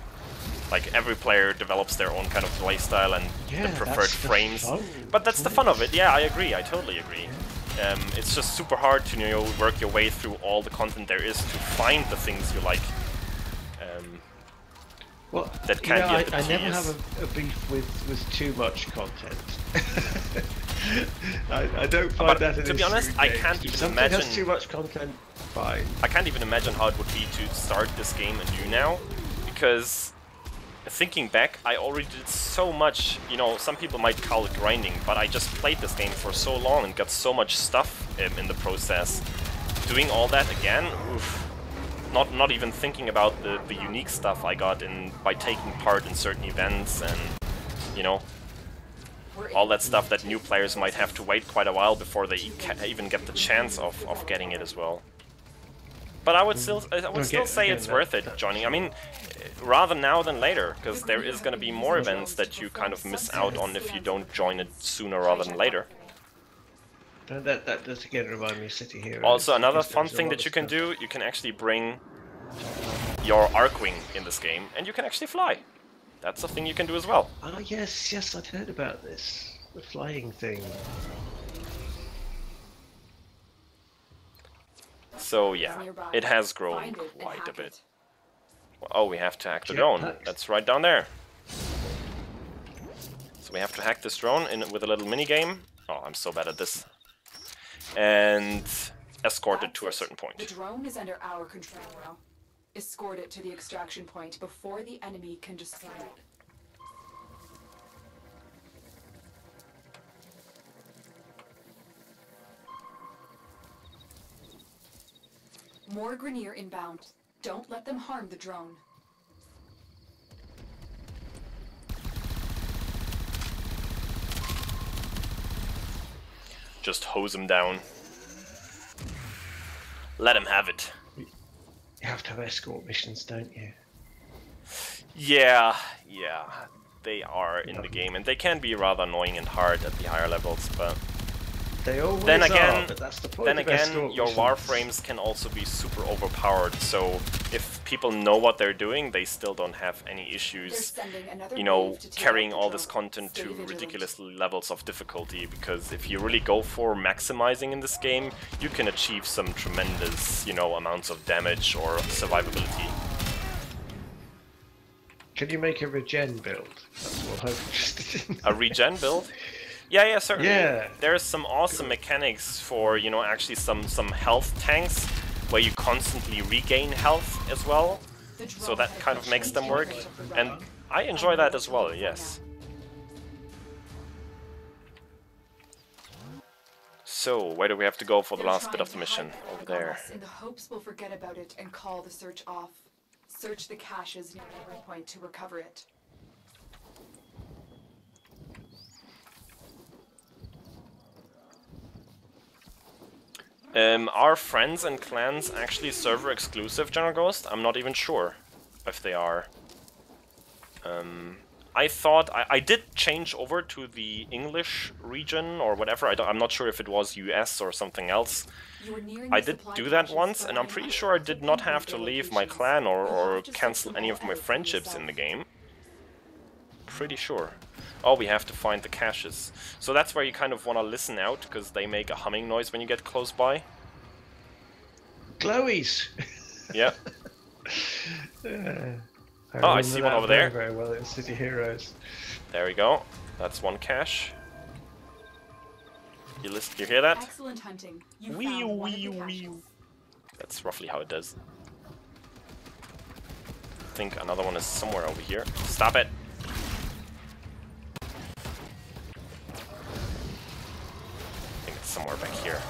Like, every player develops their own kind of playstyle and the preferred frames. But that's the fun of it. Yeah, I agree. I totally agree. It's just super hard to, you know, work your way through all the content there is to find the things you like. Well, that can be a bit I never tedious. have a beef with too much content. I don't find that an to be issue honest, in I games. can't If even something imagine. has too much content, fine. I can't even imagine how it would be to start this game anew now, because thinking back, I already did so much. You know, some people might call it grinding, but I just played this game for so long and got so much stuff in the process. Doing all that again, oof. Not even thinking about the unique stuff I got by taking part in certain events and, you know, all that stuff that new players might have to wait quite a while before they even get the chance of getting it as well. But I would still say again, it's worth it joining. I mean, rather now than later, because there is going to be more events that you kind of miss out on if you don't join it sooner rather than later. That does again remind me of City Heroes. Also, another because fun there's a thing lot that of you can stuff. do, you can actually bring your Arcwing in this game, and you can actually fly. That's a thing you can do as well. Ah, yes, I'd heard about this. The flying thing. So yeah, it has grown quite a bit. Oh, we have to hack the drone. Jetpacks. That's right down there. So we have to hack this drone with a little mini game. Oh, I'm so bad at this. And escort it to a certain The point. drone is under our control now. Escort it to the extraction point before the enemy can destroy it. More Grenier inbound. Don't let them harm the drone. Just hose him down. Let him have it. You have to have escort missions, don't you? Yeah, they are in the game, and they can be rather annoying and hard at the higher levels, but They always then again, are, but that's the point of escort your missions. Warframes can also be super overpowered, so if people know what they're doing, they still don't have any They're issues, sending another you know, wave to take carrying out the all this drone. content Stay to vigilant. ridiculous levels of difficulty, because if you really go for maximizing in this game, you can achieve some tremendous, you know, amounts of damage or survivability. Can you make a regen build? That's what I'm interested in. A regen build? Yeah, certainly. Yeah. There's some awesome mechanics for, you know, actually some health tanks where you constantly regain health as well. The So drone that had kind of makes them work, potential to and prevent. I enjoy that as well, yes. So, where do we have to go for the They're last bit trying of the to mission? hide Over the there. Goddess in the hopes we'll forget about it and call the search off. Search the caches near the point to recover it. Are friends and clans actually server exclusive, General Ghost? I'm not even sure if they are. I thought I did change over to the English region or whatever. I'm not sure if it was US or something else. You are nearing I the did supply do that caches once, for and I'm any pretty other sure I did not have to active leave my locations. clan You'll or have to search cancel them any of all my out for friendships in the yourself. game. Pretty sure. Oh, we have to find the caches. So that's where you kind of want to listen out, because they make a humming noise when you get close by. Glowies! Yeah. I Oh, I see one remember that over there. very well in City Heroes. There we go. That's one cache. You hear that? Excellent hunting. You Wee found one of wee the wee. caches. That's roughly how it does. I think another one is somewhere over here. Stop it! I think it's somewhere back here.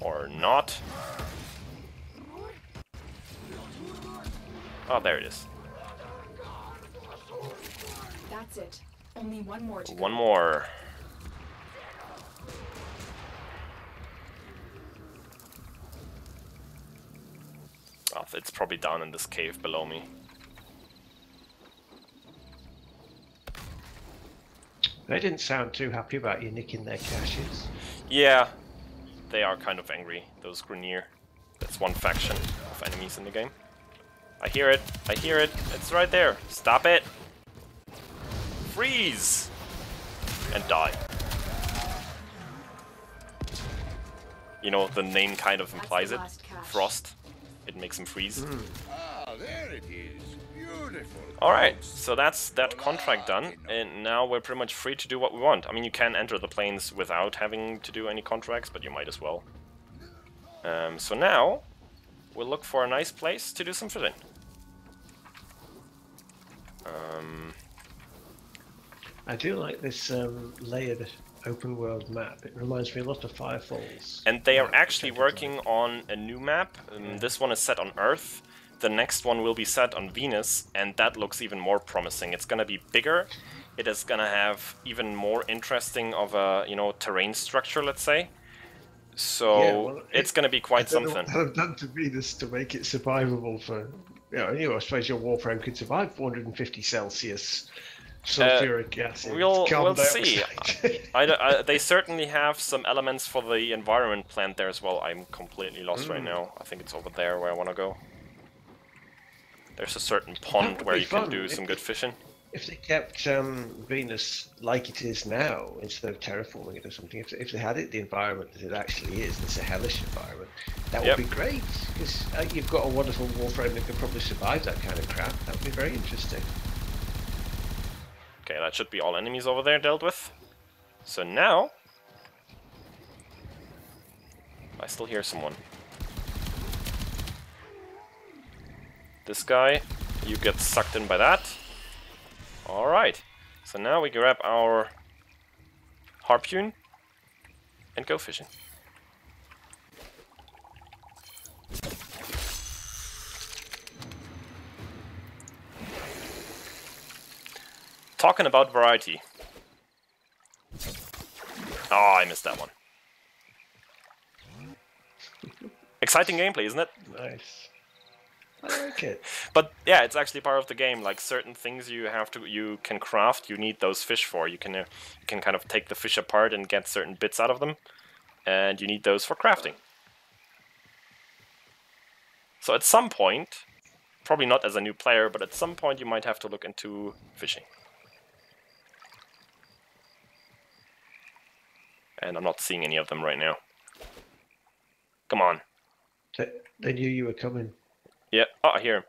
Or not. Oh, there it is. That's it. Only one more to go. One more. Oh, it's probably down in this cave below me. They didn't sound too happy about you nicking their caches. Yeah, they are kind of angry, those Grenier. That's one faction of enemies in the game. I hear it, it's right there. Stop it! Freeze! And die. You know, the name kind of implies the it. last cache. Frost. It makes him freeze. Ah, there it is. Beautiful. Alright, so that's that contract done, and now we're pretty much free to do what we want. I mean, you can enter the planes without having to do any contracts, but you might as well. So now, we'll look for a nice place to do some fishing. I do like this layered open world map. It reminds me a lot of Firefalls. And they are map, actually technically. working on a new map. This one is set on Earth. The next one will be set on Venus, and that looks even more promising. It's gonna be bigger. It is gonna have even more interesting of a, you know, terrain structure, let's say. So Yeah, well, it's going to be quite I don't know something. what they've done to Venus to make it survivable for. I suppose your Warframe could survive 450 Celsius sulfuric acid. We'll carbon see. dioxide. They certainly have some elements for the environment plant there as well. I'm completely lost right now. I think it's over there where I want to go. There's a certain pond would where be you can fun do some good fishing. If they kept Venus like it is now, instead of terraforming it or something, if they had it the environment that it actually is, it's a hellish environment, that would be great, because you've got a wonderful Warframe that could probably survive that kind of crap. That would be very interesting. Okay, that should be all enemies over there dealt with. So now... I still hear someone. This guy, you get sucked in by that. Alright, so now we grab our harpoon and go fishing. Talking about variety. Oh, I missed that one. Exciting gameplay, isn't it? Nice. I like it. But yeah, it's actually part of the game. Like certain things you can craft, you need those fish for. You can kind of take the fish apart and get certain bits out of them, and you need those for crafting. So at some point, probably not as a new player, but at some point you might have to look into fishing. And I'm not seeing any of them right now. Come on. They knew you were coming. Yeah, oh, I hear him.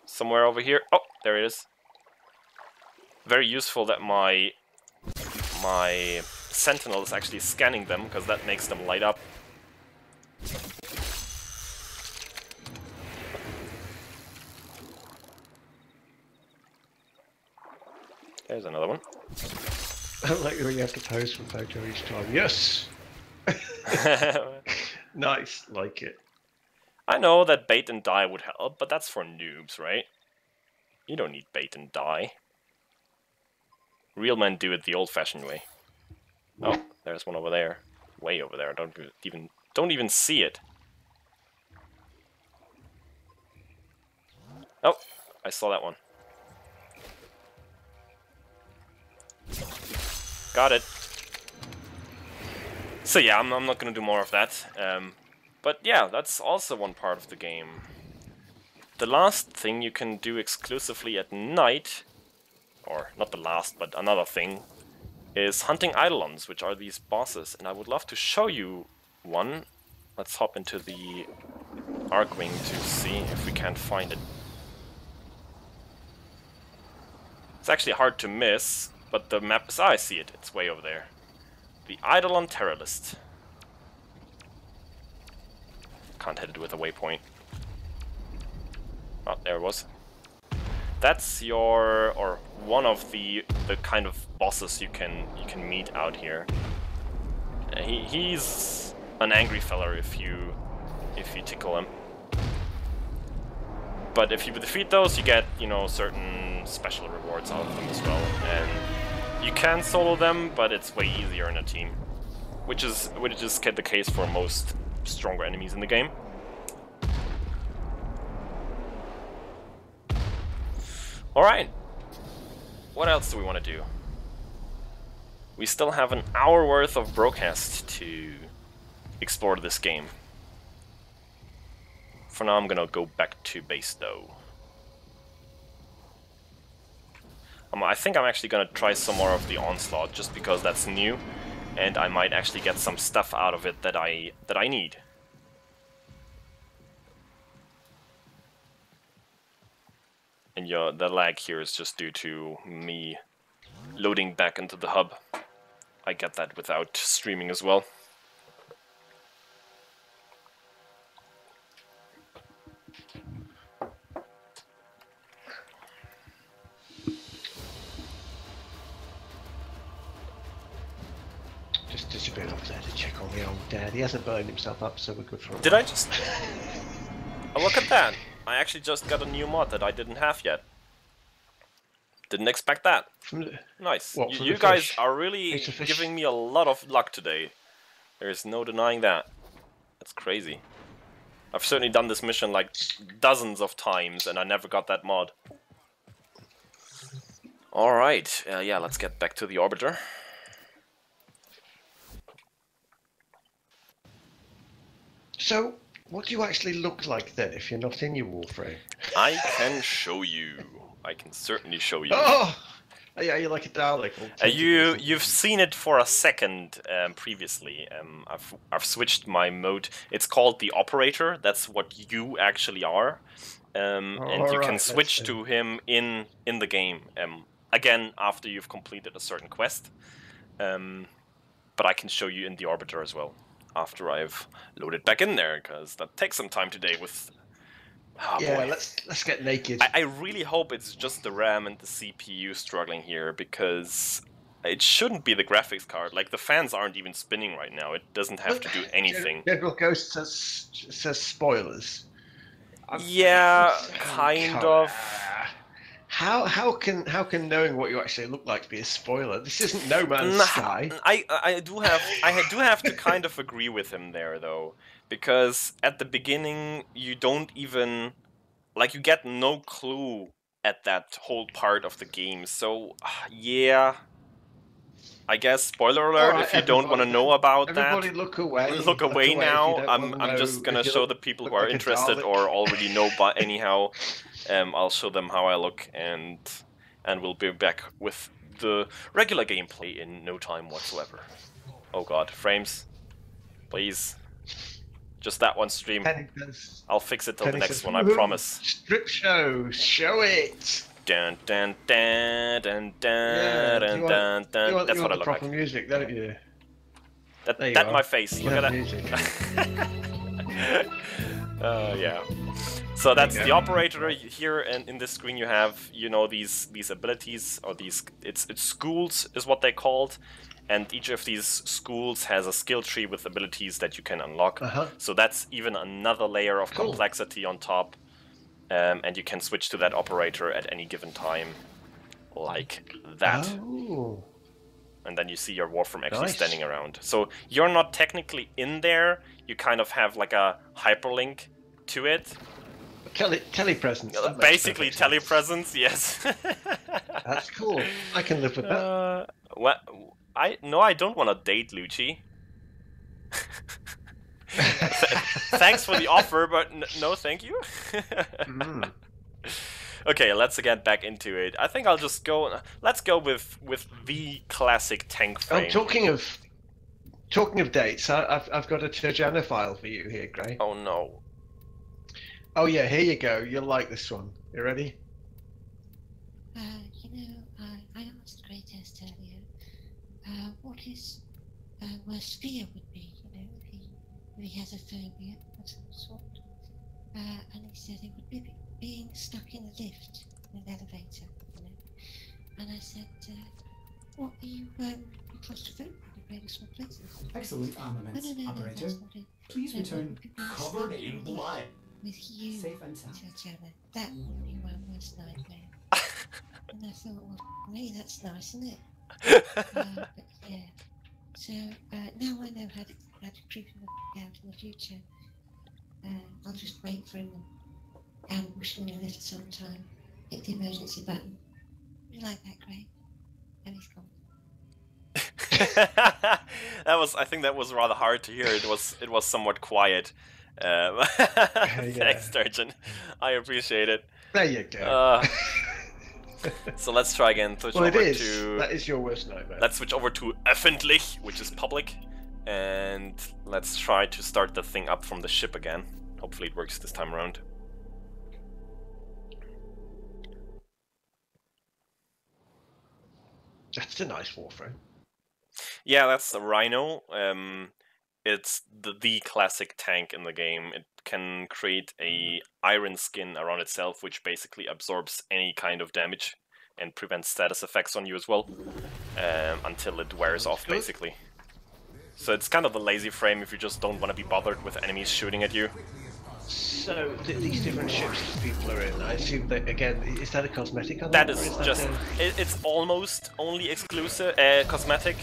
Somewhere over here. Oh, there he is. Very useful that my sentinel is actually scanning them, because that makes them light up. There's another one. I like the way you have to pose for photo each time. Yes! Nice, like it. I know that bait and die would help, but that's for noobs, right? You don't need bait and die. Real men do it the old-fashioned way. Oh, there's one over there. Way over there. Don't even see it. Oh, I saw that one. Got it. So yeah, I'm not gonna do more of that. But yeah, that's also one part of the game. The last thing you can do exclusively at night, or not the last, but another thing, is hunting eidolons, which are these bosses. And I would love to show you one. Let's hop into the Arcwing to see if we can't find it. It's actually hard to miss, but the map is... I see it, it's way over there. The Eidolon Terror List. Can't hit it with a waypoint. Oh, there it was. That's your, or one of the kind of bosses you can meet out here. He's an angry feller if you tickle him. But if you defeat those, you get, you know, certain special rewards out of them as well. And you can solo them, but it's way easier in a team, which is the case for most stronger enemies in the game. Alright, what else do we want to do? We still have an hour worth of BroCast to explore this game. For now I'm gonna go back to base though. I think I'm actually gonna try some more of the Onslaught, just because that's new, and I might actually get some stuff out of it that I need. And yeah, the lag here is just due to me loading back into the hub. I get that without streaming as well. Just disappeared off there to check on the old dad. He hasn't burned himself up, so we're good for a Did I just... Oh, look at that! I actually just got a new mod that I didn't have yet. Didn't expect that. Nice. What, You guys are really giving me a lot of luck today. There's no denying that. That's crazy. I've certainly done this mission like dozens of times, and I never got that mod. Alright, yeah, let's get back to the Orbiter. So, what do you actually look like then if you're not in your Warframe? I can show you. I can certainly show you. Oh! Yeah, you're like a Dalek. You've seen it for a second previously. I've switched my mode. It's called the Operator. That's what you actually are, and you can switch to him in the game. Again, after you've completed a certain quest. But I can show you in the Orbiter as well after I've loaded back in there, because that takes some time today with. Oh, yeah, boy. let's get naked. I really hope it's just the RAM and the CPU struggling here, because it shouldn't be the graphics card. Like, the fans aren't even spinning right now. It doesn't have to do anything. General Ghost says spoilers. Yeah, kind of. How can knowing what you actually look like be a spoiler? This isn't No Man's Sky. I do have to kind of agree with him there, though, because at the beginning you don't even you get no clue at that whole part of the game. So yeah, I guess spoiler alert. Right, if you don't want to know about everybody look away. Look away now. I'm just gonna show the people who are interested or already know, but anyhow. I'll show them how I look, and we'll be back with the regular gameplay in no time whatsoever. Oh god, frames. Please. Just that one stream. I'll fix it till the next one, I promise. Strip show, show it! Dun dun dun dun dun dun dun dun. That's what I look like. Proper music, don't you? That my face, look at that. Music. Yeah. So that's the Operator here, and in this screen you have, these abilities, or these, it's schools is what they're called, and each of these schools has a skill tree with abilities that you can unlock. So that's even another layer of complexity on top, and you can switch to that Operator at any given time, like that. Oh. And then you see your Warframe actually standing around. So you're not technically in there, you kind of have like a hyperlink to it. Telepresence. Basically telepresence, yes. That's cool. I can live with that. I don't want to date Lucci. Thanks for the offer, but no thank you. Okay, let's get back into it. I think I'll just go. Let's go with the classic tank frame. Talking of dates, I've got a Turjana file for you here, Gray. Oh no. Oh yeah, here you go. You'll like this one. You ready? I asked Greatest earlier what his worst fear would be, if he has a phobia of some sort. And he said it would be being stuck in a lift, in an elevator, And I said, what are you claustrophobic in very small places? Excellent armaments, Operator. Please return covered in blood. With you, safe and sound. Tatjana, that would be my worst nightmare. And I thought, well, me, that's nice, isn't it? But yeah. So now I know how to creep him out in the future. I'll just wait for him and ambush him in a lift sometime. Hit the emergency button. You like that, Craig? And he's gone. I think that was rather hard to hear. It was somewhat quiet. Thanks, Sturgeon. I appreciate it. There you go. So let's try again. That is your worst nightmare. Let's switch over to öffentlich, which is public, and let's try to start the thing up from the ship again. Hopefully it works this time around. That's a nice Warframe. Yeah, that's the Rhino. It's the classic tank in the game. It can create a iron skin around itself, which basically absorbs any kind of damage and prevents status effects on you as well, until it wears off, basically. So it's kind of the lazy frame if you just don't want to be bothered with enemies shooting at you. So these different ships that people are in, I assume that, again, is that a cosmetic on That is just, it's almost only exclusive cosmetic.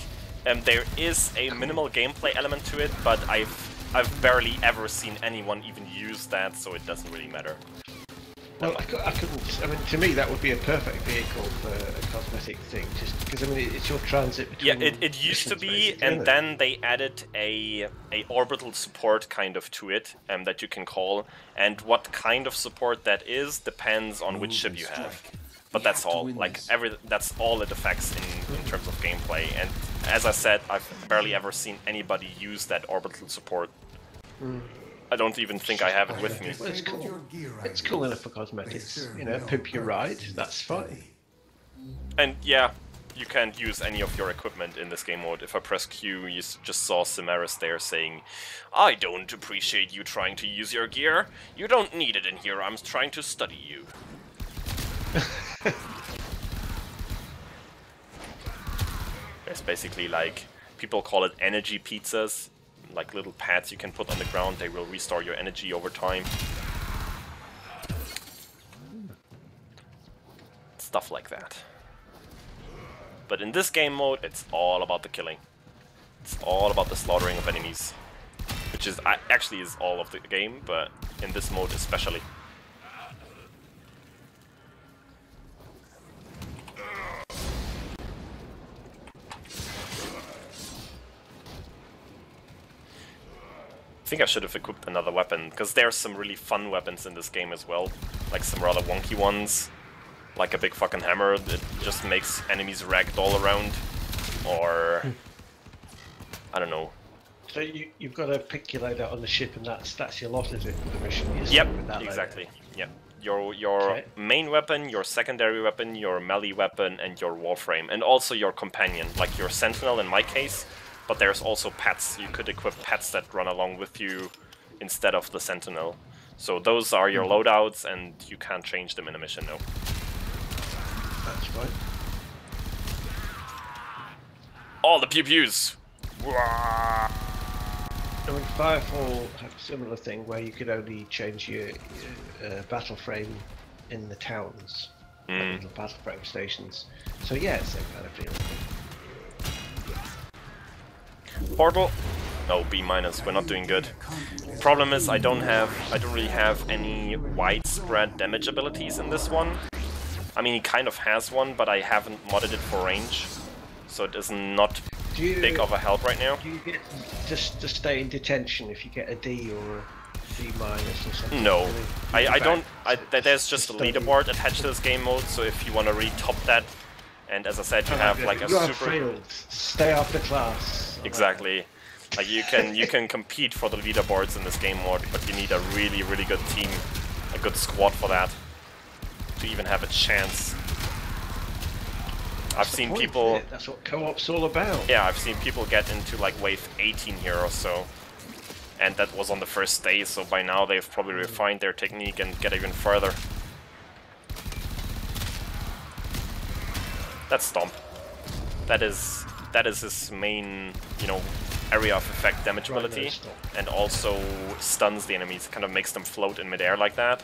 There is a minimal gameplay element to it, but I've barely ever seen anyone even use that, so it doesn't really matter. Well, I couldn't. I mean, to me, that would be a perfect vehicle for a cosmetic thing, just because I mean, it's your transit between. Yeah, it used to be, and then they added a orbital support kind of to it, that you can call. And what kind of support that is depends on which ship you have. But that's all. Like that's all it affects in terms of gameplay. And as I said, I've barely ever seen anybody use that orbital support. I don't even think I have it with me. Well, it's cool. It's cool enough for cosmetics. You know, pimp your ride. That's fine. And yeah, you can't use any of your equipment in this game mode. If I press Q, you just saw Cimaris there saying, "I don't appreciate you trying to use your gear. You don't need it in here. I'm trying to study you." There's basically like, people call it energy pizzas. Like little pads you can put on the ground, they will restore your energy over time. Stuff like that. But in this game mode, it's all about the killing. It's all about the slaughtering of enemies. Which is actually is all of the game, but in this mode especially. I think I should have equipped another weapon, because there's some really fun weapons in this game as well. Like some rather wonky ones. Like a big fucking hammer that just makes enemies ragdoll around. Or... I don't know. So you've got to pick your loadout on the ship, and that's your lot, is it, for the mission? Yep, exactly. Yep. Your main weapon, your secondary weapon, your melee weapon, and your Warframe. And also your companion, like your Sentinel in my case. But there's also pets. You could equip pets that run along with you instead of the Sentinel. So those are your loadouts, and you can't change them in a mission, no. That's fine. All the pew-pews! I mean, Firefall had a similar thing where you could only change your battle frame in the towns. Little battle frame stations. So yeah, it's the same kind of deal. Portal. No, B-. We're not doing good. Problem is, I don't really have any widespread damage abilities in this one. I mean, he kind of has one, but I haven't modded it for range, so it is not big of a help right now. Do you get just to stay in detention if you get a D or a D- or something? No, I don't. There's just a leaderboard attached to this game mode, so if you want to really top that, and as I said, you have like a you have super. failed. Stay after class. Exactly. Like you can compete for the leaderboards in this game mode, but you need a really good team, a good squad for that, to even have a chance. I've seen people. That's what co-op's all about. Yeah, I've seen people get into like wave 18 here or so, and that was on the first day. So by now they've probably refined their technique and get even further. That's Stomp. That is his main, area of effect damage ability, and also stuns the enemies, kind of makes them float in midair like that.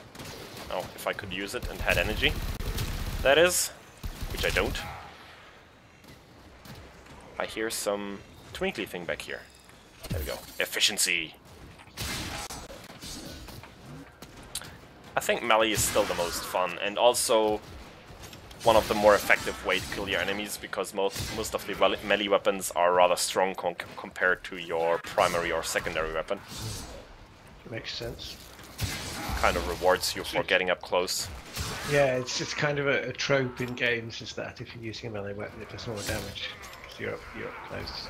Oh, if I could use it and had energy. That is, which I don't. I hear some twinkly thing back here. There we go. Efficiency. I think melee is still the most fun, and also one of the more effective way to kill your enemies, because most of the melee weapons are rather strong compared to your primary or secondary weapon. Makes sense. Kind of rewards you for getting up close. Yeah, it's kind of a trope in games, is that if you're using a melee weapon, it does more damage because you're up close.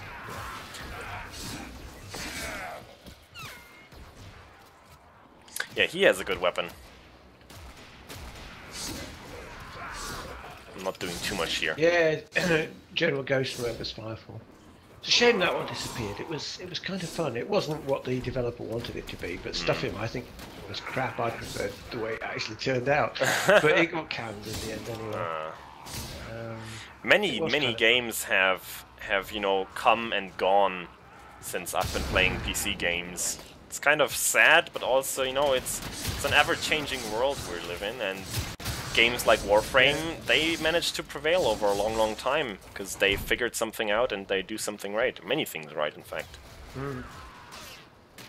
Yeah, he has a good weapon. I'm not doing too much here. Yeah, General Ghost remembers Firefall. It's a shame that one disappeared. It was kind of fun. It wasn't what the developer wanted it to be, but stuff him, I think, was crap. I preferred the way it actually turned out, but it got canned in the end anyway. Many games have come and gone since I've been playing PC games. It's kind of sad, but also it's an ever-changing world we live in, and games like Warframe, they managed to prevail over a long, long time because they figured something out and they do something right. Many things right, in fact.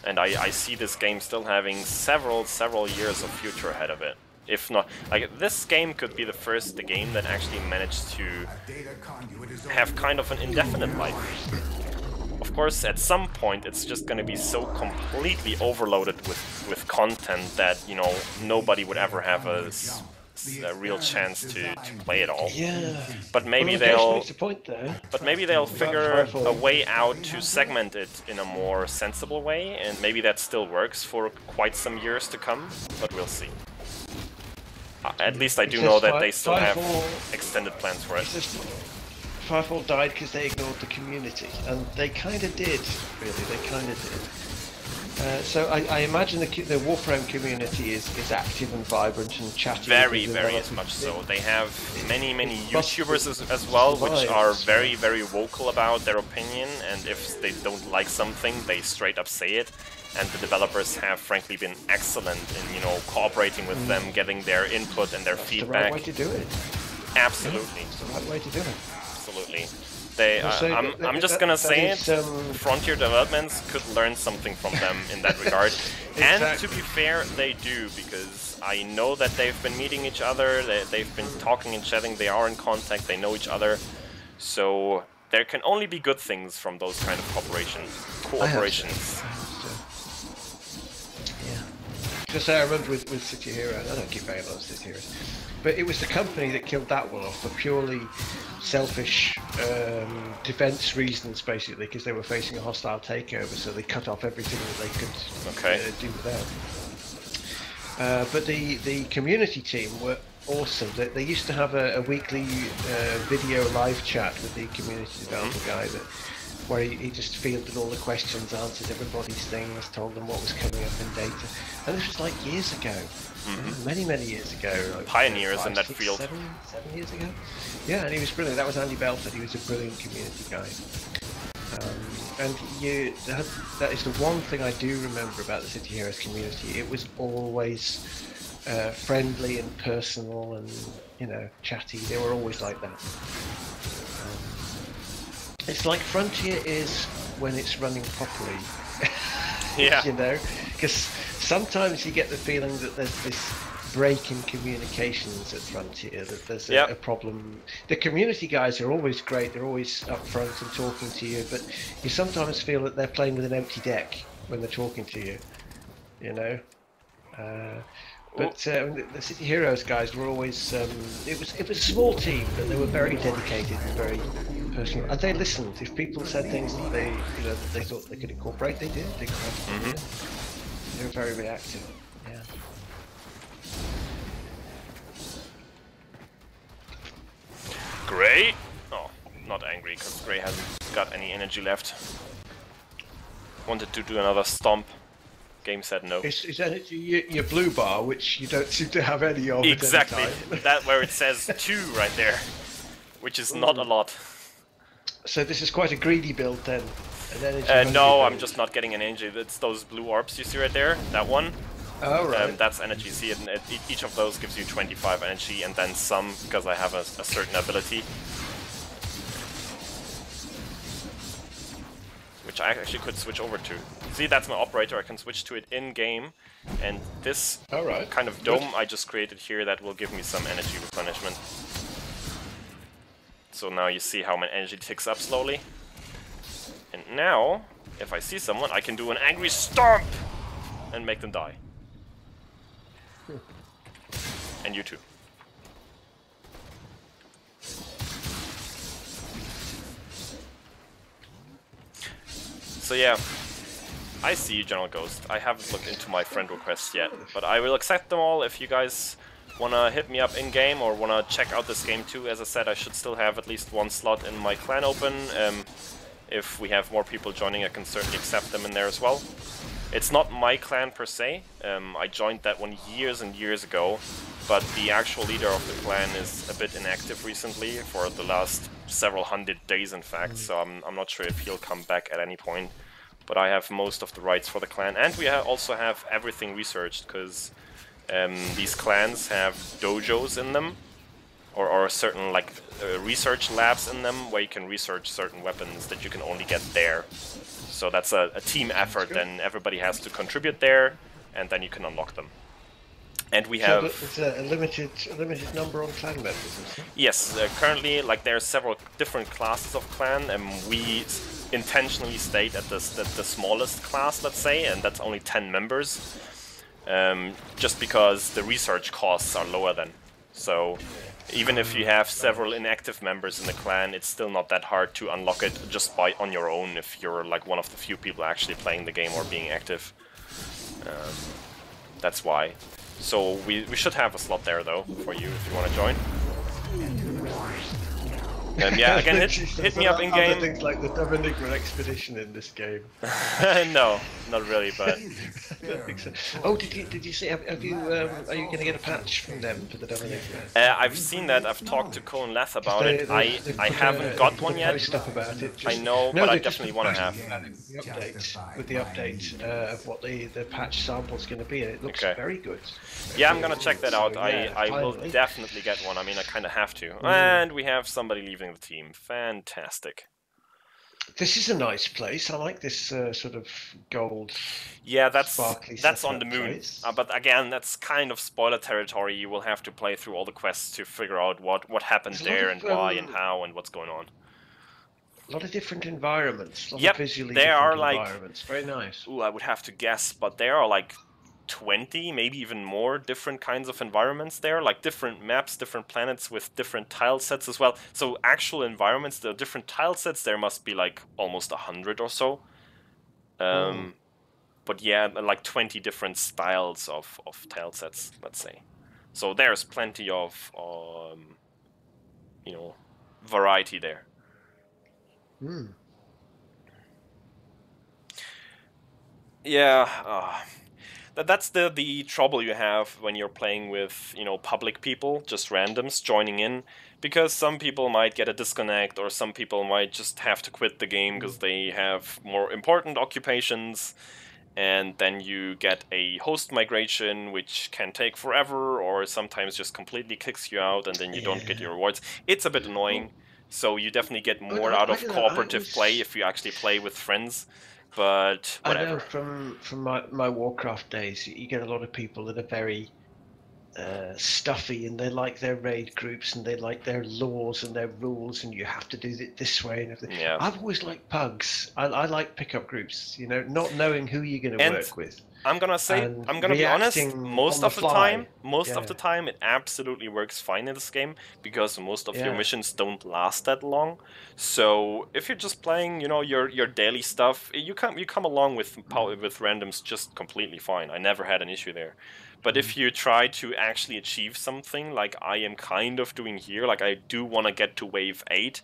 And I see this game still having several years of future ahead of it. If not, like, this game could be the game that actually managed to have kind of an indefinite life. Of course, at some point, it's just going to be so completely overloaded with content that, you know, nobody would ever have a real chance to play it all. Yeah. But maybe they'll figure a way out to segment it in a more sensible way, and maybe that still works for quite some years to come. But we'll see. At least I do know that they still have extended plans for it. Firefall died because they ignored the community, and they kind of did, really, they kind of did. So I imagine the Warframe community is active and vibrant and chatty. Very much so. They have many YouTubers as well, which are very vocal about their opinion, and if they don't like something, they straight up say it. And the developers have frankly been excellent in, you know, cooperating with them, getting their input and their feedback. The right way to do it. Absolutely. It's the right way to do it. Absolutely. They, I'm just gonna say it, Frontier Developments could learn something from them in that regard. And to be fair, they do, because I know that they've been meeting each other, they've been talking and chatting, they are in contact, they know each other. So there can only be good things from those kind of cooperations. Because I remember with City Heroes, I don't keep very long City Heroes, but it was the company that killed that one off for purely selfish defense reasons, basically, because they were facing a hostile takeover, so they cut off everything that they could do without. But the community team were awesome. They used to have a weekly video live chat with the community developer guy where he just fielded all the questions, answered everybody's things, told them what was coming up in data. And this was like years ago. Many years ago. Like pioneers in that field. 7 years ago? Yeah, and he was brilliant. That was Andy Belford. He was a brilliant community guy. And that is the one thing I do remember about the City Heroes community. It was always friendly and personal and, you know, chatty. They were always like that. It's like Frontier is when it's running properly. Yeah. You know, because sometimes you get the feeling that there's this break in communications at Frontier, that there's a problem. The community guys are always great, they're always upfront and talking to you, but you sometimes feel that they're playing with an empty deck when they're talking to you, you know. But the City Heroes guys were always, it was a small team, but they were very dedicated and very personal, and they listened. If people said things that they, you know, that they thought they could incorporate, they did. They were very reactive. Yeah. Grey? Oh, not angry, because Grey hasn't got any energy left. Wanted to do another stomp. Game said no. It's energy, your blue bar, which you don't seem to have any of. Exactly. At any time. That where it says 2 right there, which is not a lot. So this is quite a greedy build then. No, I'm just not getting an energy. It's those blue orbs you see right there. That one. Oh, right. That's energy. See, each of those gives you 25 energy, and then some because I have a certain ability. Which I actually could switch over to. See, that's my operator, I can switch to it in-game, and this kind of dome I just created here, that will give me some energy replenishment. So now you see how my energy ticks up slowly. And now, if I see someone, I can do an angry stomp and make them die. And you too. So yeah, I see you, General Ghost. I haven't looked into my friend requests yet, but I will accept them all if you guys wanna hit me up in-game or wanna check out this game too. As I said, I should still have at least one slot in my clan open. If we have more people joining, I can certainly accept them in there as well. It's not my clan per se. I joined that one years and years ago, but the actual leader of the clan is a bit inactive recently, for the last several hundred days in fact, so I'm not sure if he'll come back at any point. But I have most of the rights for the clan, and we also have everything researched, because These clans have dojos in them, or certain like research labs in them where you can research certain weapons that you can only get there. So that's a team effort. Then everybody has to contribute there, and then you can unlock them. And we have it's a limited number on clan members, isn't it? Yes, currently like there are several different classes of clan, and we intentionally stayed at the smallest class, let's say, and that's only 10 members, just because the research costs are lower then. So even if you have several inactive members in the clan, it's still not that hard to unlock it just on your own if you're like one of the few people actually playing the game or being active. That's why. So we should have a slot there though for you if you want to join. Yeah, again, hit me up in game. Things like the Dominica expedition in this game. No, not really, but. Oh, did you see? Have you? Are you going to get a patch from them for the Dominica? I've seen that. I've talked to Colin Leth about it. I haven't got one yet. Stuff about it. I know, but I definitely want to have. The update with the update of what the patch sample is going to be, and it looks very good. Yeah, I'm gonna check that out. I will definitely get one. I mean, I kind of have to. And we have somebody leaving the team. Fantastic. This is a nice place. I like this sort of gold. Yeah, that's on the moon. But again, that's kind of spoiler territory. You will have to play through all the quests to figure out what happened there and why and how and what's going on. A lot of different environments. A lot of visually there are environments. Very nice. Ooh, I would have to guess, but there are like 20, maybe even more different kinds of environments there, like different maps, different planets with different tile sets as well. So actual environments, the different tile sets, there must be like almost 100 or so. But yeah, like 20 different styles of tile sets, let's say. So there's plenty of, variety there. Yeah, that's the trouble you have when you're playing with, public people, just randoms joining in, because some people might get a disconnect, or some people might just have to quit the game because they have more important occupations, and then you get a host migration, which can take forever, or sometimes just completely kicks you out, and then you don't get your rewards. It's a bit annoying, so you definitely get more out of cooperative play if you actually play with friends. But whatever. I know from my Warcraft days, you get a lot of people that are very stuffy, and they like their raid groups, and they like their laws and their rules, and you have to do it this way and everything. Yeah. I've always liked pugs. I like pickup groups, not knowing who you're going to work with. I'm gonna be honest, most of the time it absolutely works fine in this game, because most of your missions don't last that long. So if you're just playing, your daily stuff, you come along with randoms just completely fine. I never had an issue there. But if you try to actually achieve something like I am kind of doing here, like I do want to get to wave 8,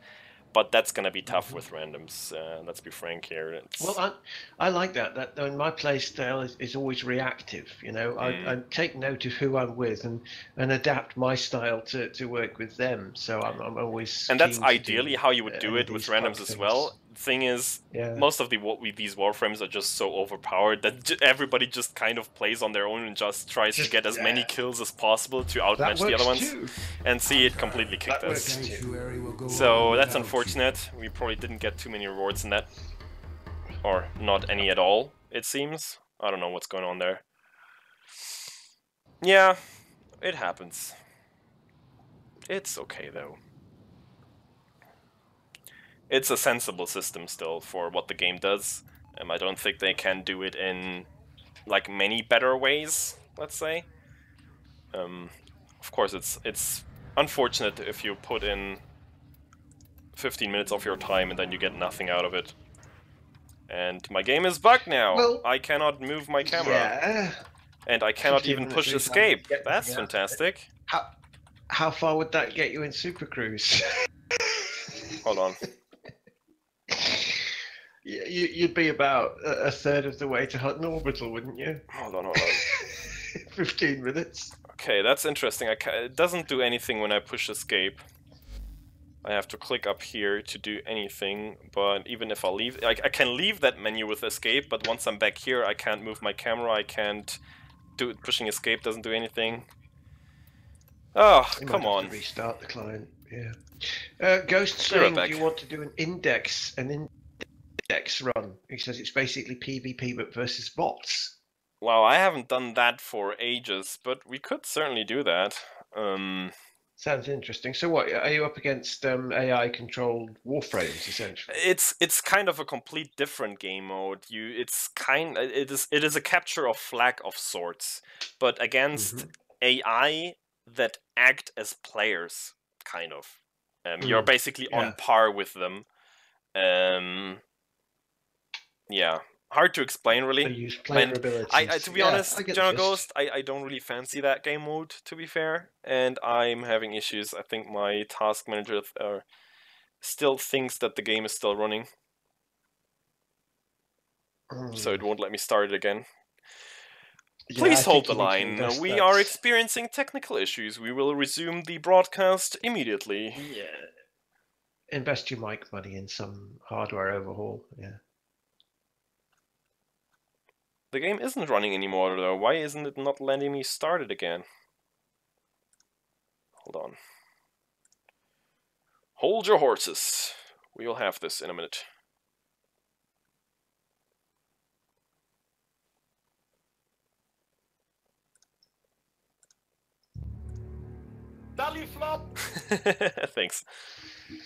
but that's going to be tough with randoms, let's be frank here. Well, I like that my play style is always reactive, I take note of who I'm with and adapt my style to work with them, so I'm always... And that's ideally how you would do it with randoms as well. The thing is, most of these Warframes are just so overpowered that everybody just kind of plays on their own and just tries to get as many kills as possible to outmatch the other ones. And see, it completely kicked us. So that's unfortunate. We probably didn't get too many rewards in that. Or not any at all, it seems. I don't know what's going on there. Yeah, it happens. It's okay though. It's a sensible system still for what the game does. I don't think they can do it in like many better ways, let's say. Of course, it's unfortunate if you put in 15 minutes of your time and then you get nothing out of it. And my game is bugged now. Well, I cannot move my camera. Yeah. And I cannot even push escape. That's fantastic. How far would that get you in Super Cruise? Hold on. You'd be about a third of the way to Hutton Orbital, wouldn't you? Hold on. 15 minutes. Okay, that's interesting. It doesn't do anything when I push escape. I have to click up here to do anything, but even if I leave... I can leave that menu with escape, but once I'm back here, I can't move my camera, I can't pushing escape doesn't do anything. Oh, You come might have on. to restart the client. Yeah. Ghost Be right saying, back. do you want to do an index run? He says it's basically PvP but versus bots. Wow, I haven't done that for ages, but we could certainly do that. Sounds interesting. So what, are you up against AI-controlled Warframes, essentially? It's kind of a complete different game mode. It is a capture of flag of sorts, but against AI that act as players, kind of. You're basically on par with them. Yeah, hard to explain, really. They use player abilities. To be honest, General Ghost, I don't really fancy that game mode, to be fair, and I'm having issues. I think my task manager still thinks that the game is still running, so it won't let me start it again. Please hold the line. We are experiencing technical issues. We will resume the broadcast immediately. Yeah. Invest your mic money in some hardware overhaul. Yeah. The game isn't running anymore, though. Why isn't it not letting me start it again? Hold on. Hold your horses. We will have this in a minute. Dolly flop! Thanks.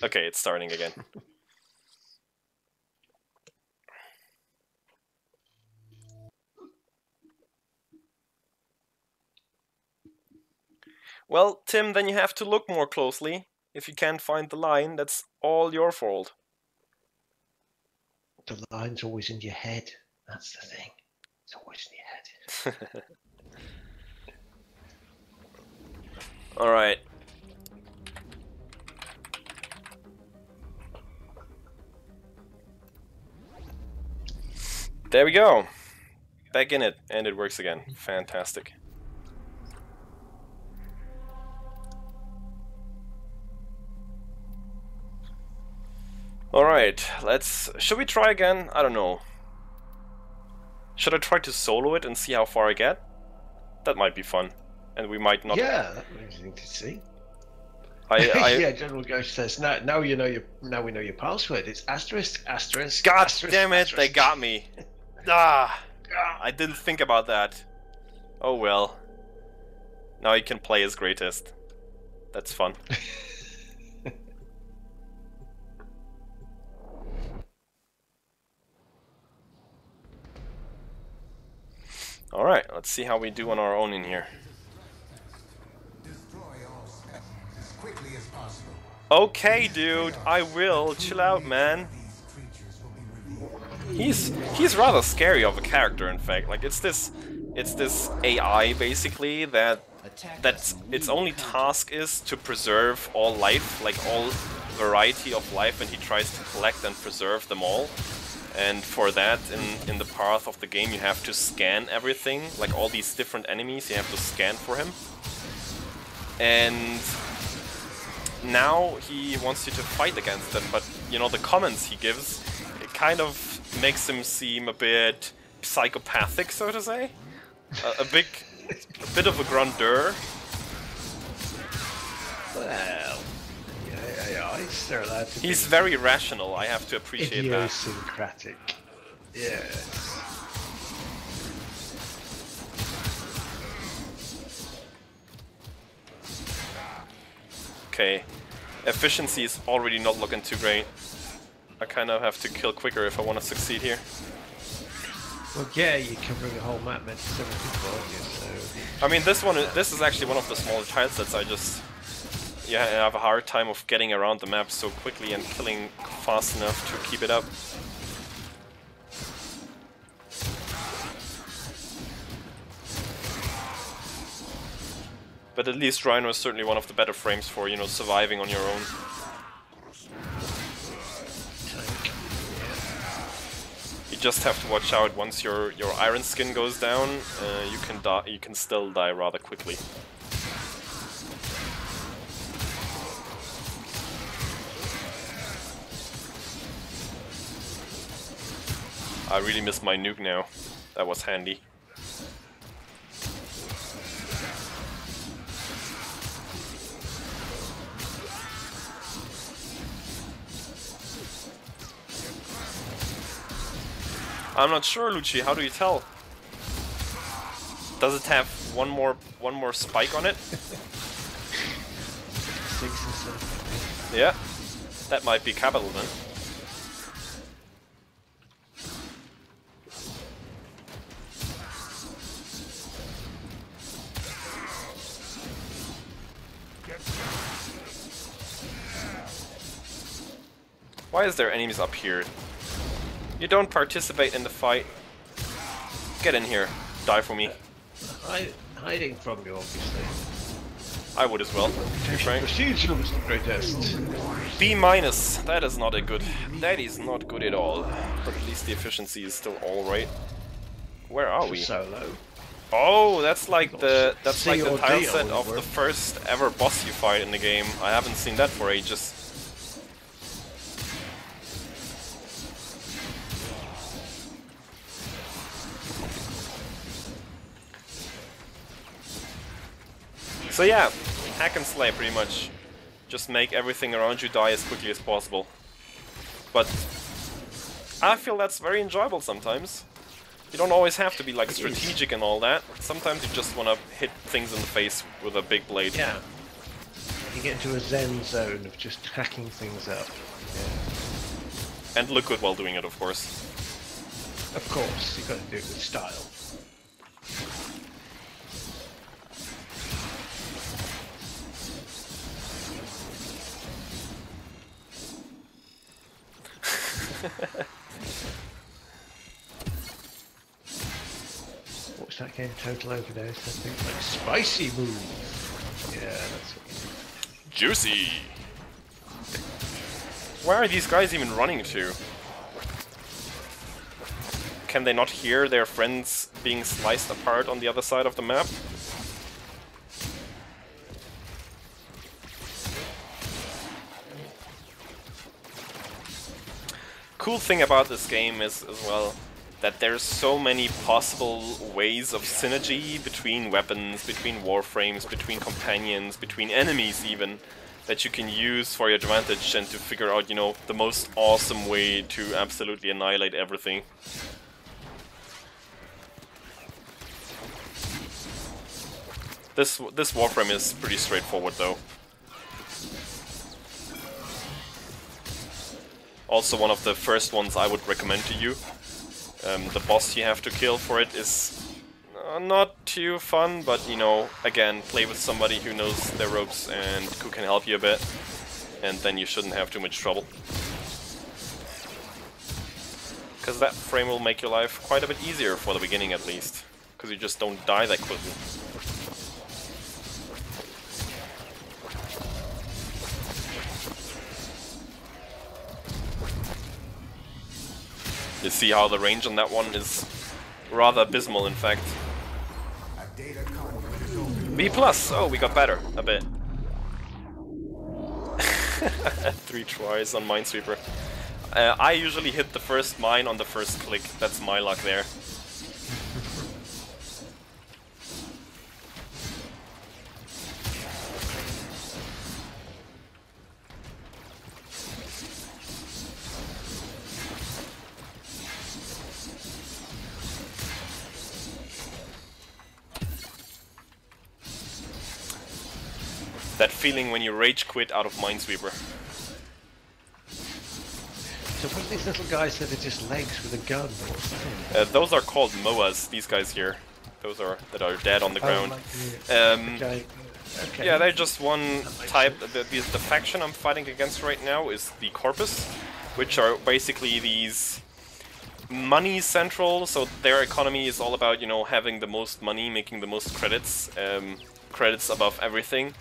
Okay, it's starting again. Well, Tim, then you have to look more closely. If you can't find the line, that's all your fault. The line's always in your head. That's the thing. It's always in your head. Alright. There we go. Back in it, and it works again. Fantastic. Alright, should we try again? I don't know. Should I try to solo it and see how far I get? That might be fun. And we might not... Yeah, that would be interesting to see. I yeah, General Ghost says, now we know your password. It's asterisk, asterisk, God asterisk, damn it, asterisk. they got me. I didn't think about that. Oh well. Now he can play his greatest. That's fun. Alright, let's see how we do on our own in here. Okay, dude, I will. Chill out, man. He's rather scary of a character, in fact. Like, it's this AI basically that its only task is to preserve all life, like all variety of life, and he tries to collect and preserve them all. And for that, in the path of the game, you have to scan everything, like all these different enemies, you have to scan for him. And now he wants you to fight against them, but you know, the comments he gives, it kind of makes him seem a bit psychopathic, so to say. A bit of a grandeur. Well, yeah, they're allowed to He's very rational, I have to appreciate that. idiosyncratic. Yeah. Okay, efficiency is already not looking too great. I kind of have to kill quicker if I want to succeed here. Well, yeah, you're covering a whole map meant for 7 people, aren't you? So. I mean, this is actually one of the smaller tile sets. I have a hard time of getting around the map so quickly and killing fast enough to keep it up. But at least Rhino is certainly one of the better frames for, you know, surviving on your own. You just have to watch out. Once your iron skin goes down, you can die. You can still die rather quickly. I really miss my nuke now. That was handy. I'm not sure, Lucci. How do you tell? Does it have one more spike on it? 6 and 7. Yeah, that might be capital then. Why is there enemies up here? You don't participate in the fight. Get in here. Die for me. Hiding from you, obviously. I would as well, to be frank. Procedure was the greatest. B minus. That is not a good. That is not good at all. But at least the efficiency is still all right. Where are we? Solo. Oh, that's like the C or tile D set only of work. the first ever boss you fight in the game. I haven't seen that for ages. So yeah, hack and slay pretty much. Just make everything around you die as quickly as possible. But I feel that's very enjoyable sometimes. You don't always have to be like strategic and all that. Sometimes you just want to hit things in the face with a big blade. Yeah. You get into a zen zone of just hacking things up. And look good while doing it, of course. Of course, you've got to do it with style. What's that game? Total Overdose, I think. Like spicy move. Yeah, that's what you need. Juicy! Where are these guys even running to? Can they not hear their friends being sliced apart on the other side of the map? Cool thing about this game is, as well, that there's so many possible ways of synergy between weapons, between warframes, between companions, between enemies even, that you can use for your advantage and to figure out, you know, the most awesome way to absolutely annihilate everything. This Warframe is pretty straightforward though. Also one of the first ones I would recommend to you. The boss you have to kill for it is not too fun, but you know, again, play with somebody who knows their ropes and who can help you a bit, and then you shouldn't have too much trouble. Because that frame will make your life quite a bit easier for the beginning at least, because you just don't die that quickly. You see how the range on that one is rather abysmal, in fact. B+, oh, we got better, a bit. 3 tries on Minesweeper. I usually hit the first mine on the first click, that's my luck there. That feeling when you rage quit out of Minesweeper. So what are these little guys that are just legs with a gun or something? Those are called MOAs, these guys here. Those are that are dead on the ground. Okay. Yeah, they're just one type. The faction I'm fighting against right now is the Corpus, which are basically these money central, so their economy is all about, you know, having the most money, making the most credits, credits above everything.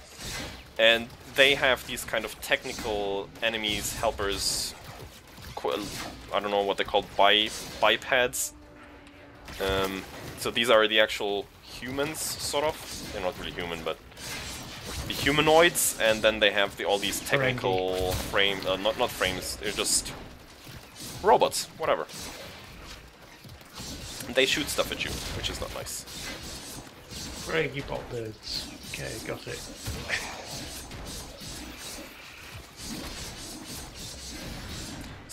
And they have these kind of technical enemies, helpers, I don't know what they're called, bipeds. So these are the actual humans, sort of. They're not really human, but the humanoids, and then they have all these technical not frames, they're just robots, whatever. And they shoot stuff at you, which is not nice. Greg, you bot birds. Okay, got it.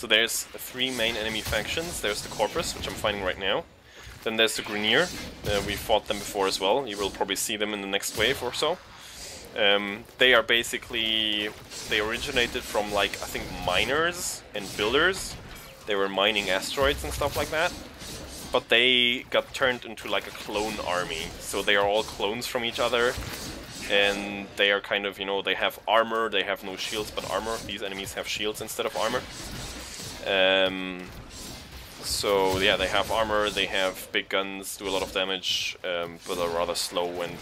So there's 3 main enemy factions. There's the Corpus, which I'm fighting right now. Then there's the Grenier. We fought them before as well. You will probably see them in the next wave or so. They are basically... They originated from, like, I think miners and builders. They were mining asteroids and stuff like that. But they got turned into like a clone army. So they are all clones from each other. And they are kind of, you know, they have armor, they have no shields but armor. These enemies have shields instead of armor. So yeah, they have armor, they have big guns, do a lot of damage, but are rather slow and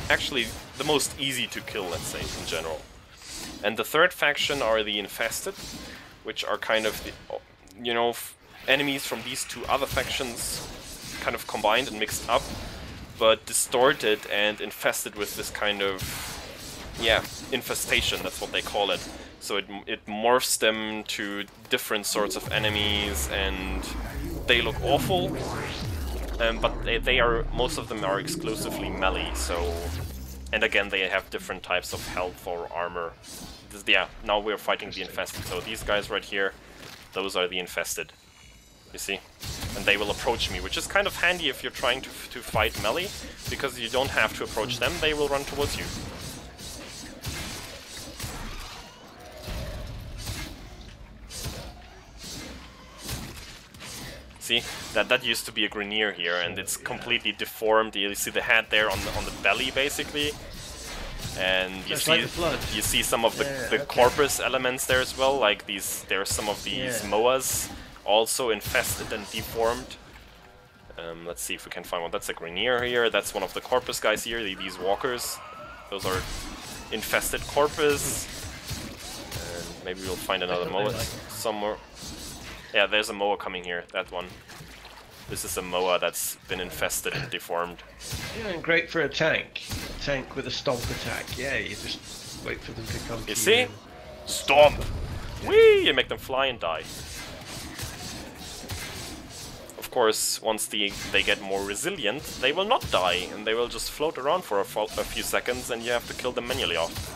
actually the most easy to kill, let's say, in general. And the third faction are the Infested, which are kind of, the, you know, enemies from these 2 other factions kind of combined and mixed up, but distorted and infested with this kind of, yeah, infestation, that's what they call it. So it morphs them to different sorts of enemies, and they look awful, but they are, most of them are exclusively melee, so... And again, they have different types of health or armor. Yeah, now we're fighting the Infested, so these guys right here, those are the Infested. You see? And they will approach me, which is kind of handy if you're trying to fight melee, because you don't have to approach them, they will run towards you. See, that used to be a Grenier here, and it's completely deformed. You see the head there on the belly, basically, and you see some of the Corpus elements there as well. Like these, there are some of these Moas also infested and deformed. Let's see if we can find one. That's a Grenier here. That's one of the Corpus guys here. These walkers, those are infested Corpus. And maybe we'll find another Moa somewhere. Yeah, there's a Moa coming here, that one. This is a Moa that's been infested and deformed. Yeah, and great for a tank. A tank with a stomp attack. Yeah, you just wait for them to come to you. You see? Stomp! Whee! You make them fly and die. Of course, once they get more resilient, they will not die, and they will just float around for a few seconds, and you have to kill them manually off.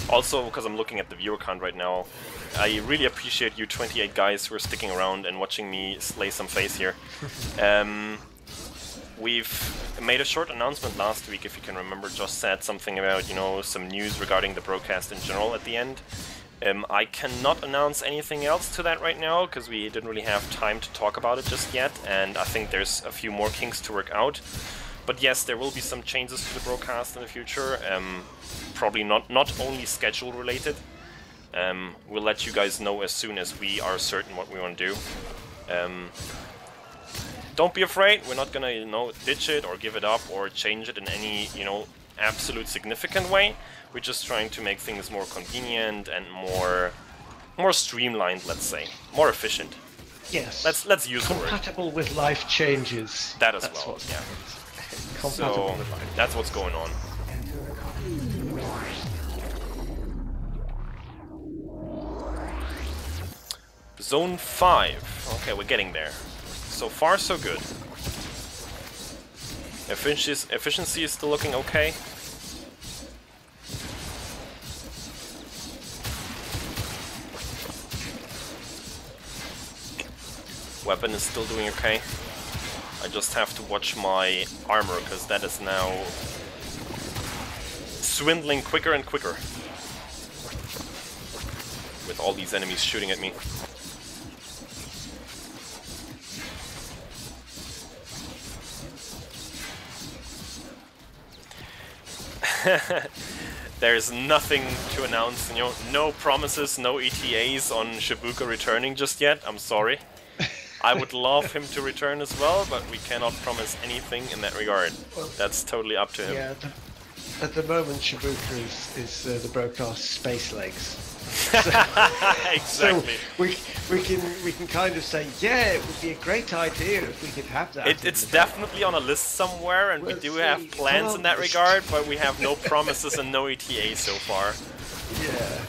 Also, because I'm looking at the viewer count right now, I really appreciate you 28 guys who are sticking around and watching me slay some face here. We've made a short announcement last week, if you can remember. Just said something about, you know, some news regarding the BroCast in general at the end. I cannot announce anything else to that right now, because we didn't really have time to talk about it just yet, and I think there's a few more kinks to work out. But yes, there will be some changes to the BroCast in the future, probably not only schedule related. We'll let you guys know as soon as we are certain what we want to do. Don't be afraid, we're not gonna, you know, ditch it or give it up or change it in any, you know, absolute significant way. We're just trying to make things more convenient and more streamlined, let's say, more efficient. Yes. Let's use the word. Compatible with life changes. That as well, yeah. So, that's what's going on. Zone 5. Okay, we're getting there. So far, so good. Efficiency is still looking okay. Weapon is still doing okay. I just have to watch my armor, because that is now swindling quicker and quicker. With all these enemies shooting at me. There's nothing to announce, you know, no promises, no ETAs on Shibuka returning just yet, I'm sorry. I would love him to return as well, but we cannot promise anything in that regard. That's totally up to him. Yeah, At the moment, Shibuka is the BroCast space legs. Exactly. So we can kind of say, yeah, it would be a great idea if we could have that. It's definitely on a list somewhere, and we do have plans in that regard, but we have no promises and no ETA so far. Yeah.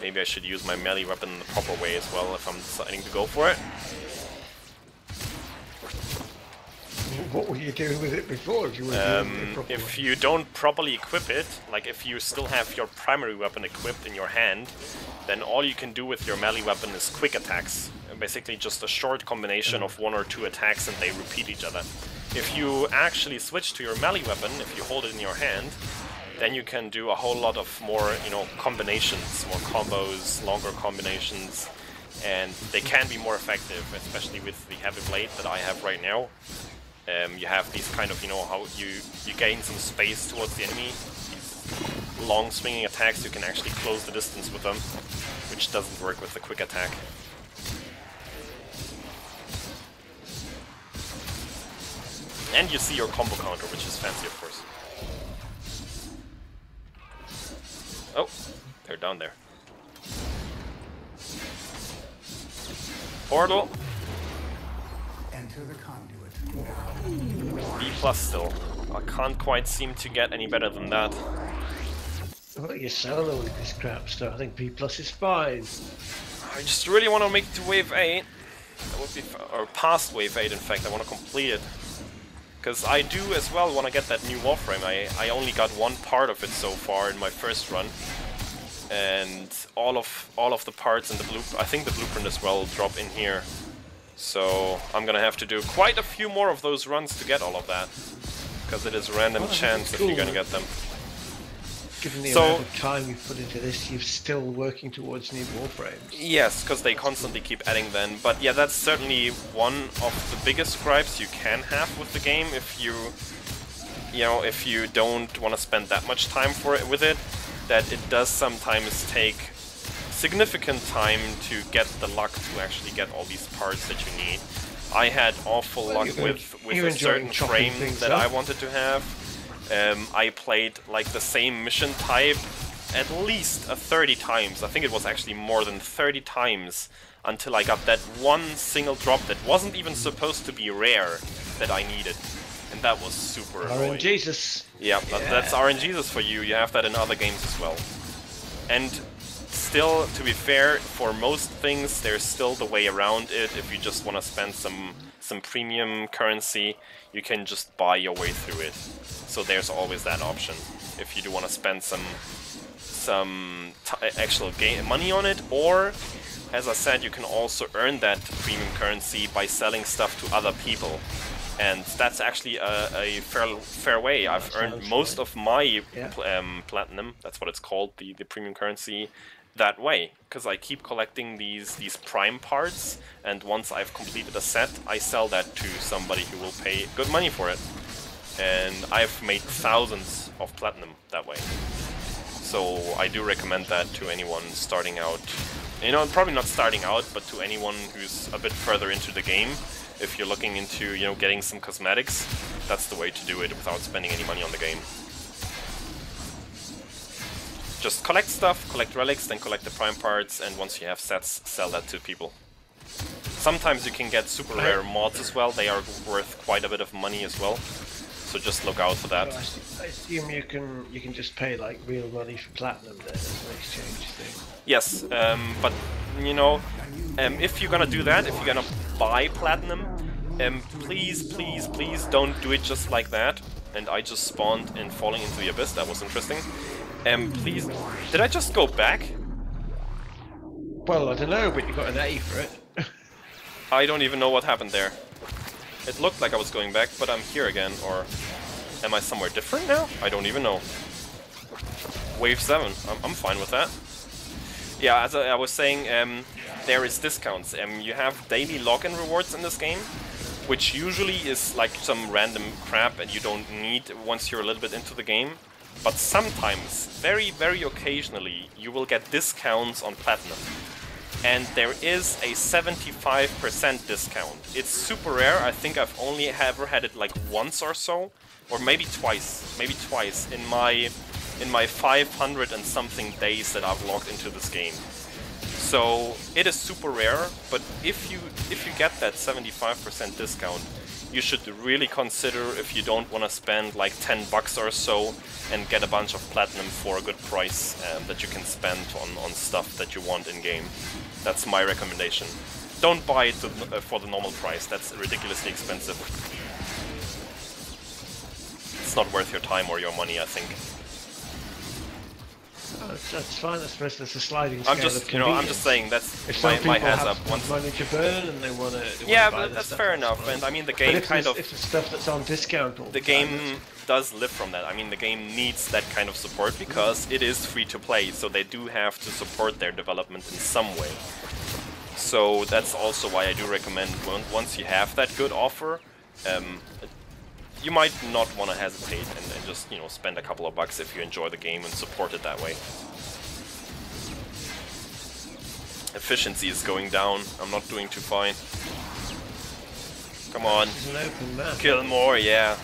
Maybe I should use my melee weapon in the proper way as well if I'm deciding to go for it. What were you doing with it before? If you were doing it properly? If you don't properly equip it, like if you still have your primary weapon equipped in your hand, then all you can do with your melee weapon is quick attacks. Basically just a short combination of 1 or 2 attacks and they repeat each other. If you actually switch to your melee weapon, if you hold it in your hand, then you can do a whole lot of more, you know, combinations, more combos, longer combinations, and they can be more effective, especially with the heavy blade that I have right now. You have these kind of, you know, how you gain some space towards the enemy. These long swinging attacks, you can actually close the distance with them, which doesn't work with the quick attack. And you see your combo counter, which is fancy, of course. Oh, they're down there. Portal. Enter the conduit. B+ still. I can't quite seem to get any better than that. What are you solo with this crap stuff? I think B+ is fine. I just really want to make it to Wave 8. That would be or past Wave 8, in fact. I want to complete it. Because I do as well want to get that new Warframe. I only got one part of it so far in my first run. And all of the parts in the blueprint, I think the blueprint as well, drop in here. So I'm gonna have to do quite a few more of those runs to get all of that. Because it is random chance if you're gonna get them. Given the amount of time you've put into this, you're still working towards new Warframes. Yes, because they constantly keep adding them. But yeah, that's certainly one of the biggest gripes you can have with the game if if you don't want to spend that much time with it, that it does sometimes take significant time to get the luck to actually get all these parts that you need. I had awful luck with a certain frame that I wanted to have. I played like the same mission type at least 30 times. I think it was actually more than 30 times until I got that one single drop that wasn't even supposed to be rare that I needed. And that was super annoying. RNGesus. Yeah, that's RNGesus for you. You have that in other games as well. And still, to be fair, for most things there's still the way around it. If you just want to spend some premium currency, you can just buy your way through it. So there's always that option. If you do want to spend some actual money on it, or as I said, you can also earn that premium currency by selling stuff to other people. And that's actually a fair way. I've earned most of my platinum, that's what it's called, the premium currency, that way. Because I keep collecting these prime parts, and once I've completed a set, I sell that to somebody who will pay good money for it. And I've made thousands of platinum that way. So I do recommend that to anyone starting out. You know, probably not starting out, but to anyone who's a bit further into the game. If you're looking into, getting some cosmetics, that's the way to do it without spending any money on the game. Just collect stuff, collect relics, then collect the prime parts, and once you have sets, sell that to people. Sometimes you can get super rare mods as well. They are worth quite a bit of money as well. So just look out for that. I assume you can just pay like real money for platinum then as an exchange thing. Yes, but if you're gonna do that, if you're gonna buy platinum, please don't do it just like that. And I just spawned in Falling into the Abyss. That was interesting. Please, did I just go back? Well, I don't know, but you got an A for it. I don't even know what happened there. It looked like I was going back, but I'm here again, or am I somewhere different now? I don't even know. Wave 7, I'm fine with that. Yeah, as I was saying, there is discounts. You have daily login rewards in this game, which usually is like some random crap and you don't need once you're a little bit into the game. But sometimes, very, very occasionally, you will get discounts on platinum. And there is a 75% discount. It's super rare. I think I've only ever had it like once or so, or maybe twice in my 500 and something days that I've logged into this game. So it is super rare, but if you get that 75% discount, you should really consider if you don't want to spend like 10 bucks or so and get a bunch of platinum for a good price that you can spend on stuff that you want in game. That's my recommendation. Don't buy it for the normal price. That's ridiculously expensive. It's not worth your time or your money, I think. Oh, that's fine. I suppose there's a sliding scale I'm just, of you know, I'm convenience. just saying that's If my heads up. Once money to burn and they want to, yeah, but that's fair enough. And I mean, the game kind of. If the stuff that's on discount all the game does live from that. I mean, the game needs that kind of support because it is free to play, so they do have to support their development in some way. So that's also why I do recommend once you have that good offer, you might not want to hesitate and just, you know, spend a couple of bucks if you enjoy the game and support it that way. Efficiency is going down. I'm not doing too fine. Come on. It's an open map. Kill more, yeah.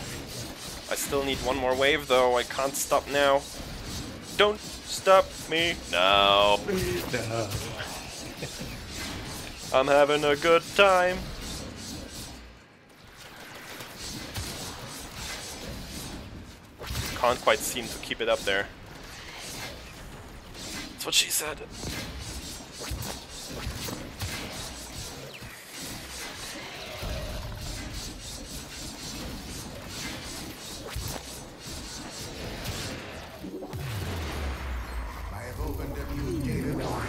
I still need one more wave though. I can't stop now. Don't stop me now. No. I'm having a good time. Can't quite seem to keep it up there. That's what she said.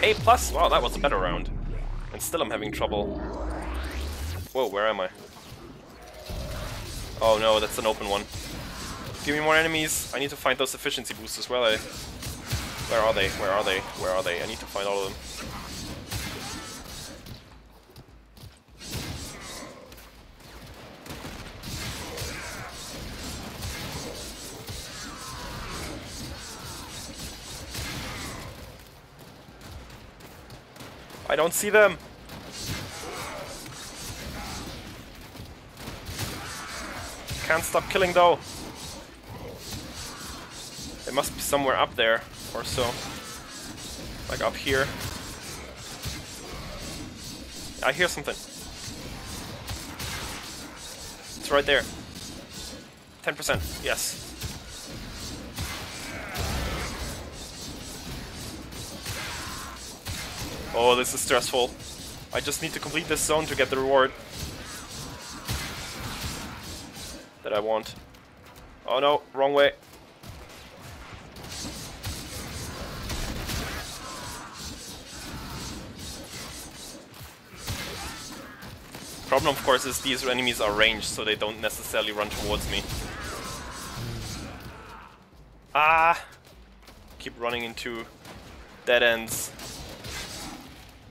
A+, wow, that was a better round. And still I'm having trouble. Whoa, where am I? Oh no, that's an open one. Give me more enemies. I need to find those efficiency boosters. Where are they? Where are they? Where are they? Where are they? I need to find all of them. I don't see them. Can't stop killing though. It must be somewhere up there or so. Like up here. I hear something. It's right there. 10%, yes. Oh, this is stressful. I just need to complete this zone to get the reward that I want. Oh no, wrong way. Problem, of course, is these enemies are ranged, so they don't necessarily run towards me. Ah! Keep running into dead ends.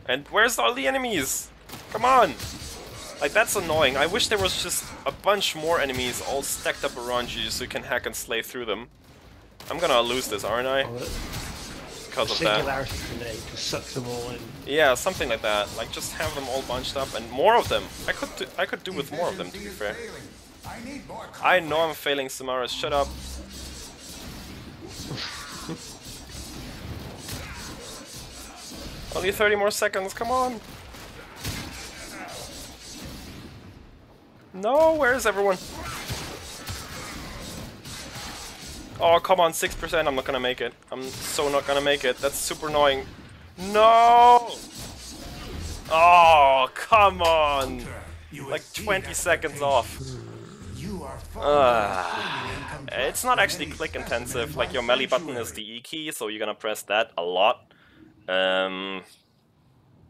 And where's all the enemies? Come on! Like, that's annoying. I wish there was just a bunch more enemies all stacked up around you so you can hack and slay through them. I'm gonna lose this, aren't I? Because of that. Singularity grenade to suck them all in. Yeah, something like that. Like, just have them all bunched up and more of them. I could do with more of them, to be fair. I know I'm failing, Samaras. Shut up. Only 30 more seconds, come on! No, where is everyone? Oh, come on, 6%, I'm not gonna make it. I'm so not gonna make it, that's super annoying. No! Oh, come on! Like 20 seconds off. It's not actually click intensive, like your melee button is the E key, so you're gonna press that a lot.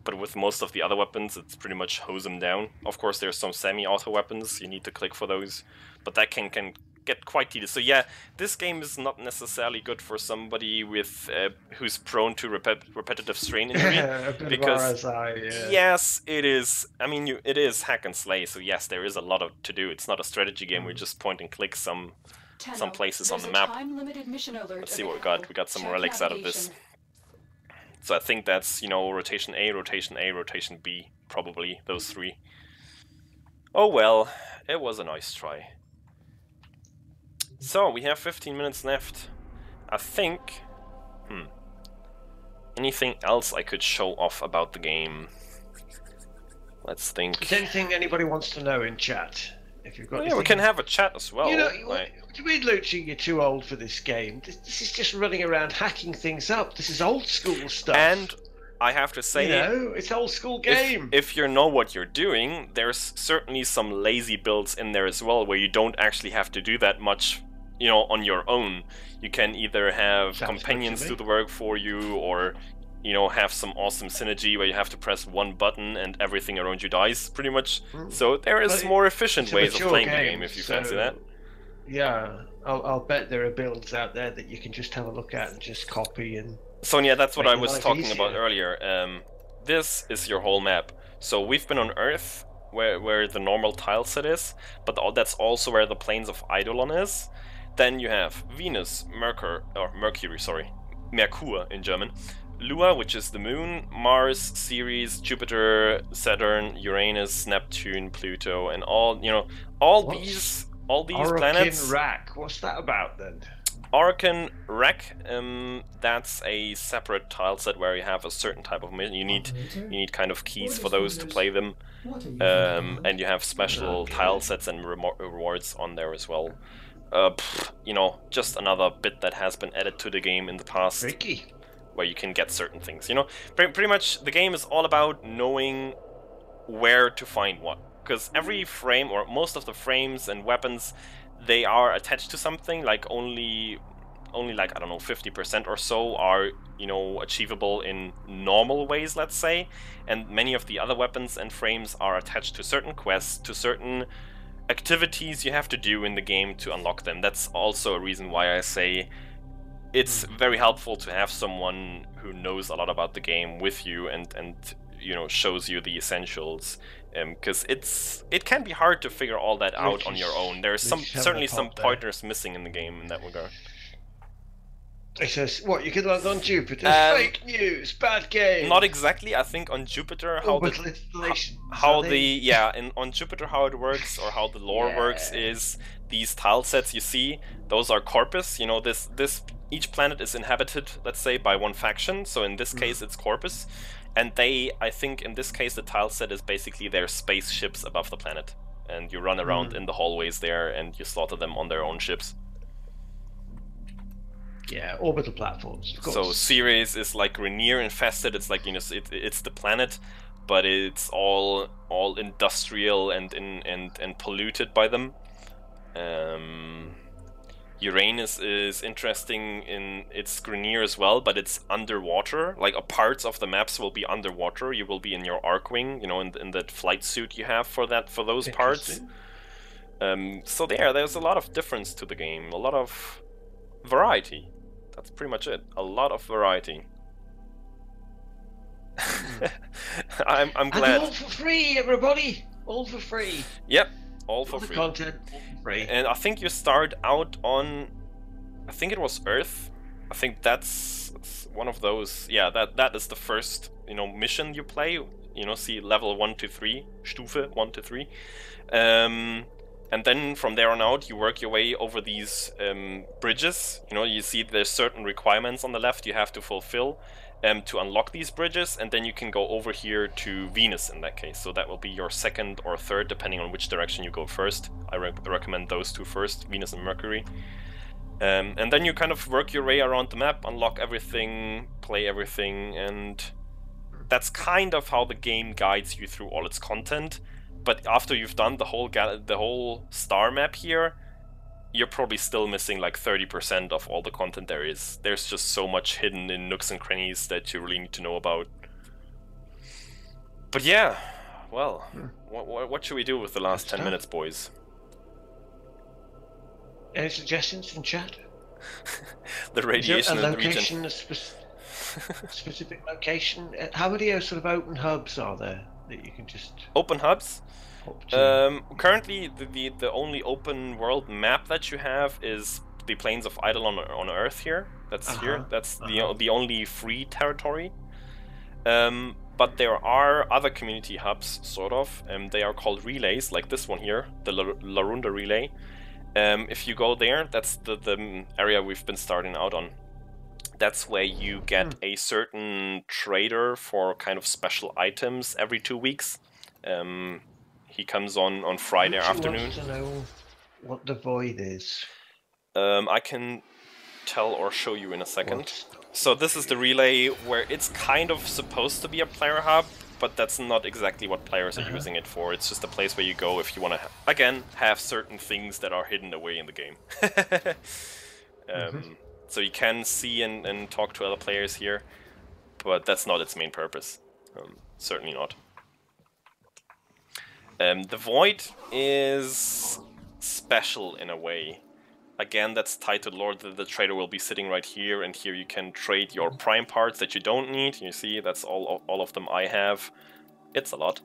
But with most of the other weapons, it's pretty much hose them down. Of course, there's some semi-auto weapons, you need to click for those. But that can get quite tedious. So yeah, this game is not necessarily good for somebody with who's prone to repetitive strain injury. A bit because of RSI, yeah. yes, it is. I mean, it is hack and slay. So yes, there is a lot to do. It's not a strategy game. We just point and click some places on the map. Let's see what we got. We got some relics out of this. So I think that's, you know, rotation A, rotation A, rotation B, probably those three. Oh well, it was a nice try. So we have 15 minutes left. I think, anything else I could show off about the game? Let's think. Is there anything anybody wants to know in chat? If you've got, yeah, we can have a chat as well. You know, like... what do you mean, Lucci? You're too old for this game. This is just running around hacking things up. This is old school stuff. And I have to say, you know, it's old school game. If you know what you're doing, there's certainly some lazy builds in there as well, where you don't actually have to do that much, you know, on your own. You can either have companions do the work for you, or, you know, have some awesome synergy where you have to press one button and everything around you dies, pretty much. So there is more efficient ways of playing the game, if you fancy that. Yeah, I'll bet there are builds out there that you can just have a look at and just copy and... So yeah, that's what I was talking about earlier. This is your whole map. So we've been on Earth, where the normal tile set is, but that's also where the plains of Eidolon is. Then you have Venus, Mercury, Merkur in German, Lua, which is the moon, Mars, Ceres, Jupiter, Saturn, Uranus, Neptune, Pluto, and all, you know, all these planets. Orokin Rack, what's that about then? Orokin Rack, that's a separate tile set where you have a certain type of mission. You need kind of keys for those to play them, and you have special tile sets and rewards on there as well. You know, just another bit that has been added to the game in the past, where you can get certain things. You know, pretty much the game is all about knowing where to find what, because every frame, or most of the frames and weapons, they are attached to something. Like only like, I don't know, 50% or so are, you know, achievable in normal ways, let's say, and many of the other weapons and frames are attached to certain quests, to certain activities you have to do in the game to unlock them. That's also a reason why I say it's very helpful to have someone who knows a lot about the game with you and you know, shows you the essentials, because it can be hard to figure all that out on your own. There's certainly some pointers missing in the game in that regard. It says, what, you can land on Jupiter? Fake news, bad game. Not exactly. I think on Jupiter, on Jupiter how it works, or how the lore works, is these tile sets you see, those are corpus. You know, each planet is inhabited, let's say, by one faction. So in this case, it's corpus, and I think in this case, the tile set is basically their spaceships above the planet, and you run around in the hallways there, and you slaughter them on their own ships. Yeah, orbital platforms, of course. So Ceres is like Rainier infested. It's like, you know, it's the planet, but it's all industrial and polluted by them. Uranus is interesting in its Grenier as well, but it's underwater. Like, parts of the maps will be underwater. You will be in your Arcwing, you know, in that flight suit you have for those parts. So there's a lot of difference to the game, a lot of variety. That's pretty much it. A lot of variety. I'm glad. And all for free, everybody. All for free. Yep, all for free. All the content, all for free. And I think you start out on, I think it was Earth. I think that's one of those. Yeah, that is the first, you know, mission you play. You know, see level 1 to 3, Stufe 1 to 3. And then from there on out, you work your way over these bridges. You know, you see there's certain requirements on the left you have to fulfill to unlock these bridges, and then you can go over here to Venus in that case. So that will be your second or third, depending on which direction you go first. I recommend those two first, Venus and Mercury. And then you kind of work your way around the map, unlock everything, play everything, and that's kind of how the game guides you through all its content. But after you've done the whole star map here, you're probably still missing like 30% of all the content there is. There's just so much hidden in nooks and crannies that you really need to know about. But yeah, well, what should we do with the last 10 minutes, boys? Any suggestions in chat? The Is there radiation a in the region. location, a specific location? How many sort of open hubs are there that you can just Open hubs? hop to? Currently, the only open world map that you have is the Plains of Idle on Earth here. That's here. That's the only free territory. But there are other community hubs, sort of. They are called relays, like this one here, the Larunda relay. If you go there, that's the area we've been starting out on. That's where you get a certain trader for kind of special items every 2 weeks. He comes on Friday afternoon. Wants to know what the void is. I can tell or show you in a second. So this is the relay where it's kind of supposed to be a player hub, but that's not exactly what players are using it for. It's just a place where you go if you want to, again, have certain things that are hidden away in the game. So you can see and talk to other players here, but that's not its main purpose. Certainly not. The Void is special in a way. Again, that's tied to lore. The trader will be sitting right here, and here you can trade your prime parts that you don't need. You see, that's all of them I have. It's a lot.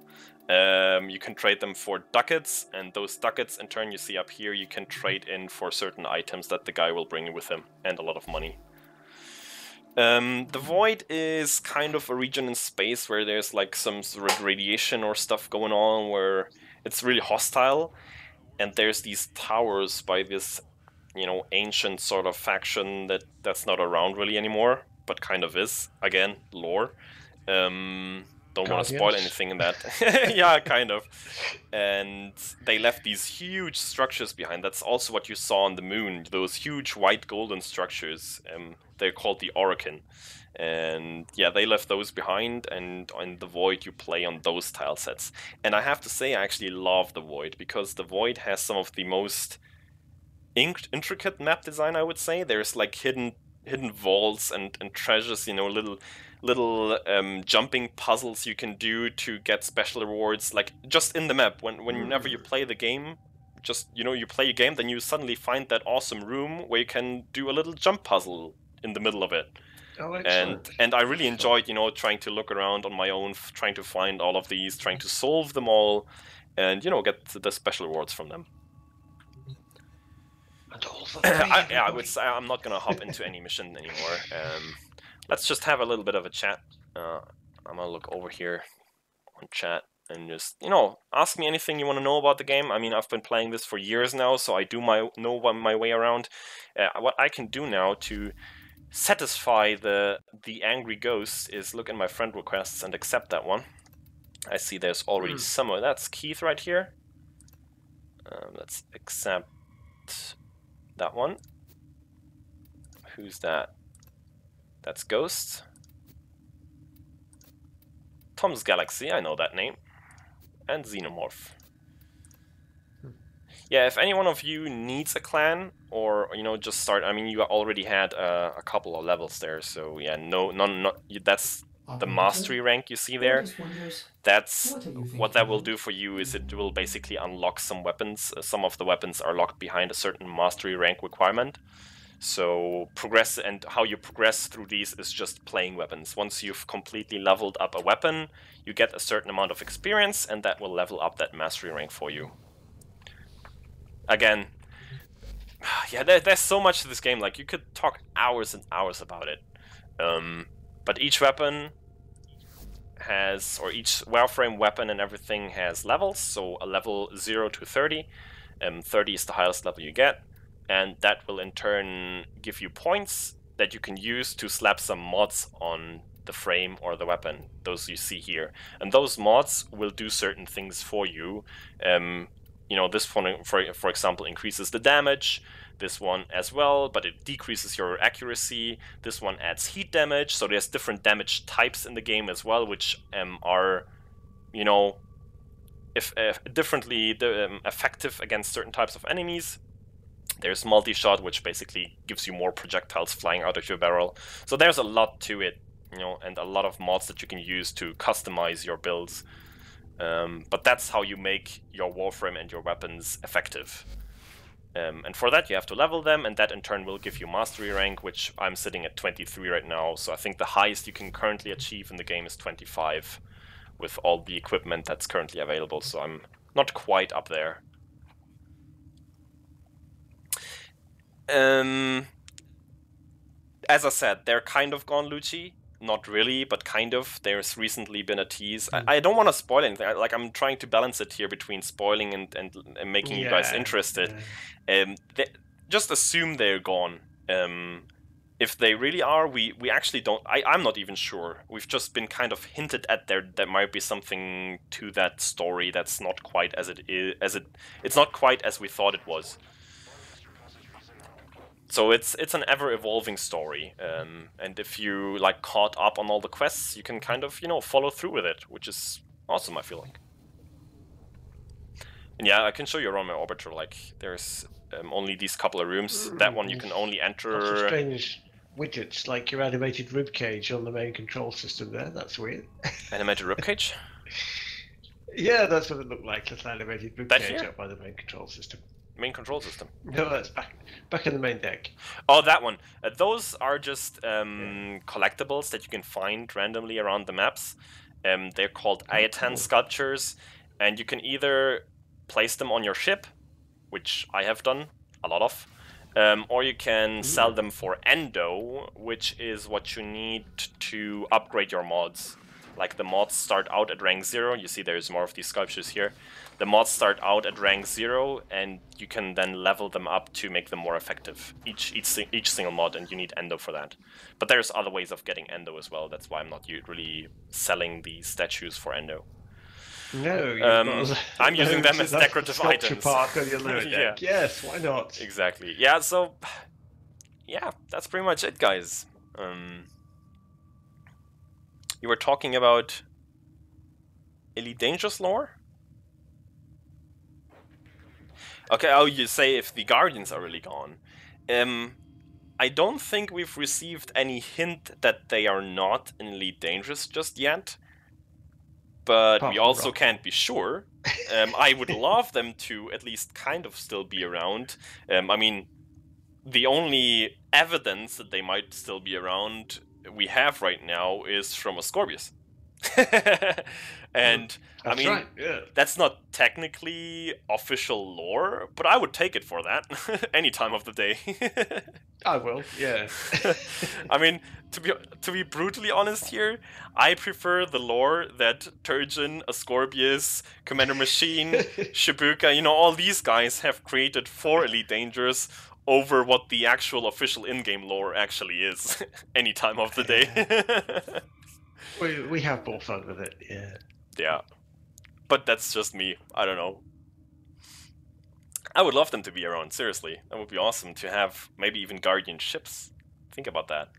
You can trade them for ducats, and those ducats, in turn, you see up here, you can trade in for certain items that the guy will bring with him, and a lot of money. The Void is kind of a region in space where there's like some sort of radiation or stuff going on, where it's really hostile, and there's these towers by this, you know, ancient sort of faction that's not around really anymore, but kind of is. Again, lore. Don't want to spoil anything in that. Yeah, kind of. And they left these huge structures behind. That's also what you saw on the moon. Those huge white golden structures. They're called the Orokin. And yeah, they left those behind, and on the Void you play on those tile sets. And I have to say, I actually love the Void, because the Void has some of the most intricate map design, I would say. There's like hidden vaults and treasures, you know, little jumping puzzles you can do to get special rewards, like just in the map. Whenever you play the game, just, you know, you play a game, then you suddenly find that awesome room where you can do a little jump puzzle in the middle of it. Oh, excellent. And I really enjoyed, you know, trying to look around on my own, trying to find all of these, trying to solve them all, and, you know, get the special rewards from them. I would say I'm not gonna hop into any mission anymore. Let's just have a little bit of a chat. I'm gonna look over here on chat and just, you know, ask me anything you want to know about the game. I mean, I've been playing this for years now, so I do know my way around. What I can do now to satisfy the angry ghost is look in my friend requests and accept that one. I see there's already someone. That's Keith right here. Let's accept that one. Who's that? That's Ghost. Tom's Galaxy, I know that name. And Xenomorph. Yeah, if any one of you needs a clan, or, you know, just start, I mean, you already had a couple of levels there, so yeah, that's the mastery rank you see there. That's what that will do for you, is it will basically unlock some weapons. Some of the weapons are locked behind a certain mastery rank requirement. So progress, and how you progress through these is just playing weapons. Once you've completely leveled up a weapon, you get a certain amount of experience, and that will level up that mastery rank for you. Again, yeah, there's so much to this game, like, you could talk hours and hours about it. But each weapon has, or each Warframe weapon and everything has levels, so a level 0 to 30. 30 is the highest level you get, and that will in turn give you points that you can use to slap some mods on the frame or the weapon, those you see here. And those mods will do certain things for you. You know, this one, for example, increases the damage. This one as well, but it decreases your accuracy. This one adds heat damage, so there's different damage types in the game as well, which are, you know, differently effective against certain types of enemies. There's multi-shot, which basically gives you more projectiles flying out of your barrel. So there's a lot to it, you know, and a lot of mods that you can use to customize your builds. But that's how you make your Warframe and your weapons effective. And for that, you have to level them, and that in turn will give you mastery rank, which I'm sitting at 23 right now. So I think the highest you can currently achieve in the game is 25 with all the equipment that's currently available. So I'm not quite up there. As I said, they're kind of gone, Lucci. Not really, but kind of. There's recently been a tease. I don't want to spoil anything. Like, I'm trying to balance it here between spoiling and making you guys interested. Just assume they're gone. If they really are, we actually don't. I'm not even sure. We've just been kind of hinted at there might be something to that story that's not quite as it is. It's not quite as we thought it was. So it's an ever-evolving story, and if you like caught up on all the quests, you can kind of follow through with it, which is awesome. I feel like. And yeah, I can show you around my orbiter. Like there's only these couple of rooms. That one you can only enter. Lots of strange widgets, like your animated ribcage on the main control system. That's weird. Animated ribcage. Yeah, that's what it looked like. An animated ribcage up by the main control system. Main control system. No, that's back in the main deck. Oh, that one. Those are just collectibles that you can find randomly around the maps. They're called Ayatan sculptures, and you can either place them on your ship, which I have done a lot of, or you can sell them for endo, which is what you need to upgrade your mods. Like the mods start out at rank 0. You see there's more of these sculptures here. The mods start out at rank 0, and you can then level them up to make them more effective. Each single mod, and you need endo for that. But there's other ways of getting endo as well. That's why I'm not really selling these statues for endo. No, I'm using them as decorative items. Park on your lower deck. Yeah. Yes, why not? Exactly. Yeah. So, yeah, that's pretty much it, guys. You were talking about Elite Dangerous lore? Okay, oh, you say if the Guardians are really gone. I don't think we've received any hint that they are not in Elite Dangerous just yet. But we also can't be sure. I would love them to at least kind of still be around. I mean, the only evidence that they might still be around we have right now is from Ascorbius. And I mean, right, yeah. That's not technically official lore, but I would take it for that any time of the day. I will, yeah. I mean, to be brutally honest here, I prefer the lore that Turgeon, Ascorbius, Commander Machine, Shibuka, all these guys have created for Elite Dangerous over what the actual official in-game lore actually is any time of the day. We have more fun with it, yeah. Yeah. But that's just me. I don't know. I would love them to be around, seriously. That would be awesome to have maybe even Guardian ships. Think about that.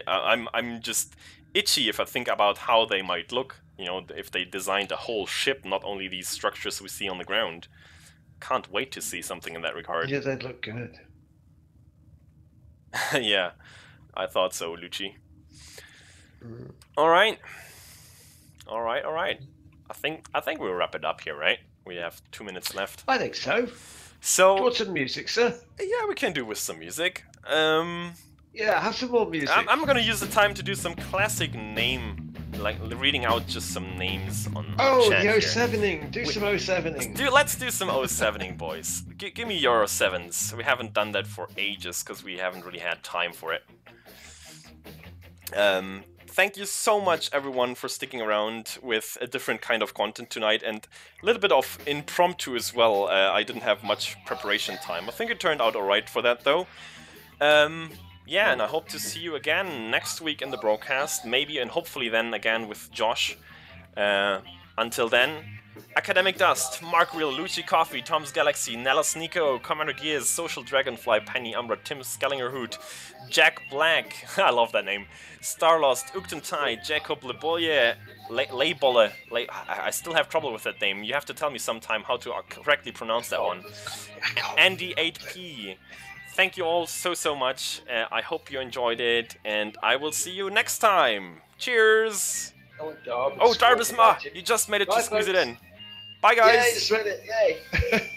I'm just itchy if I think about how they might look. If they designed a whole ship, not only these structures we see on the ground. Can't wait to see something in that regard. Yeah, they'd look good. Yeah, I thought so, Lucci. All right. I think we'll wrap it up here, right? We have 2 minutes left. I think so. So, do you want some music, sir? Yeah, we can do with some music. Yeah, have some more music. I'm gonna use the time to do some classic name, like reading out just some names on chat the here. 07ing. Do some 07ing. Let's do some 07ing, boys. Give me your 07s. We haven't done that for ages because we haven't really had time for it. Thank you so much, everyone, for sticking around with a different kind of content tonight and a little bit of impromptu as well. I didn't have much preparation time. I think it turned out alright for that, though. Yeah, and I hope to see you again next week in the BroCast, maybe and hopefully then again with Josh. Until then, Academic Dust, Mark Real, Lucci Coffee, Tom's Galaxy, Nellis Nico, Commander Gears, Social Dragonfly, Penny Umbra, Tim Skellinger Hoot, Jack Black, I love that name, Starlost, Ukten Tai, Jacob Leboye, Leibolle, I still have trouble with that name, you have to tell me sometime how to correctly pronounce that one, Andy 8P. Thank you all so much, I hope you enjoyed it, and I will see you next time. Cheers! Oh, Darbus Ma! You just made it to squeeze it in. Bye, guys! Yay, just read it, yay!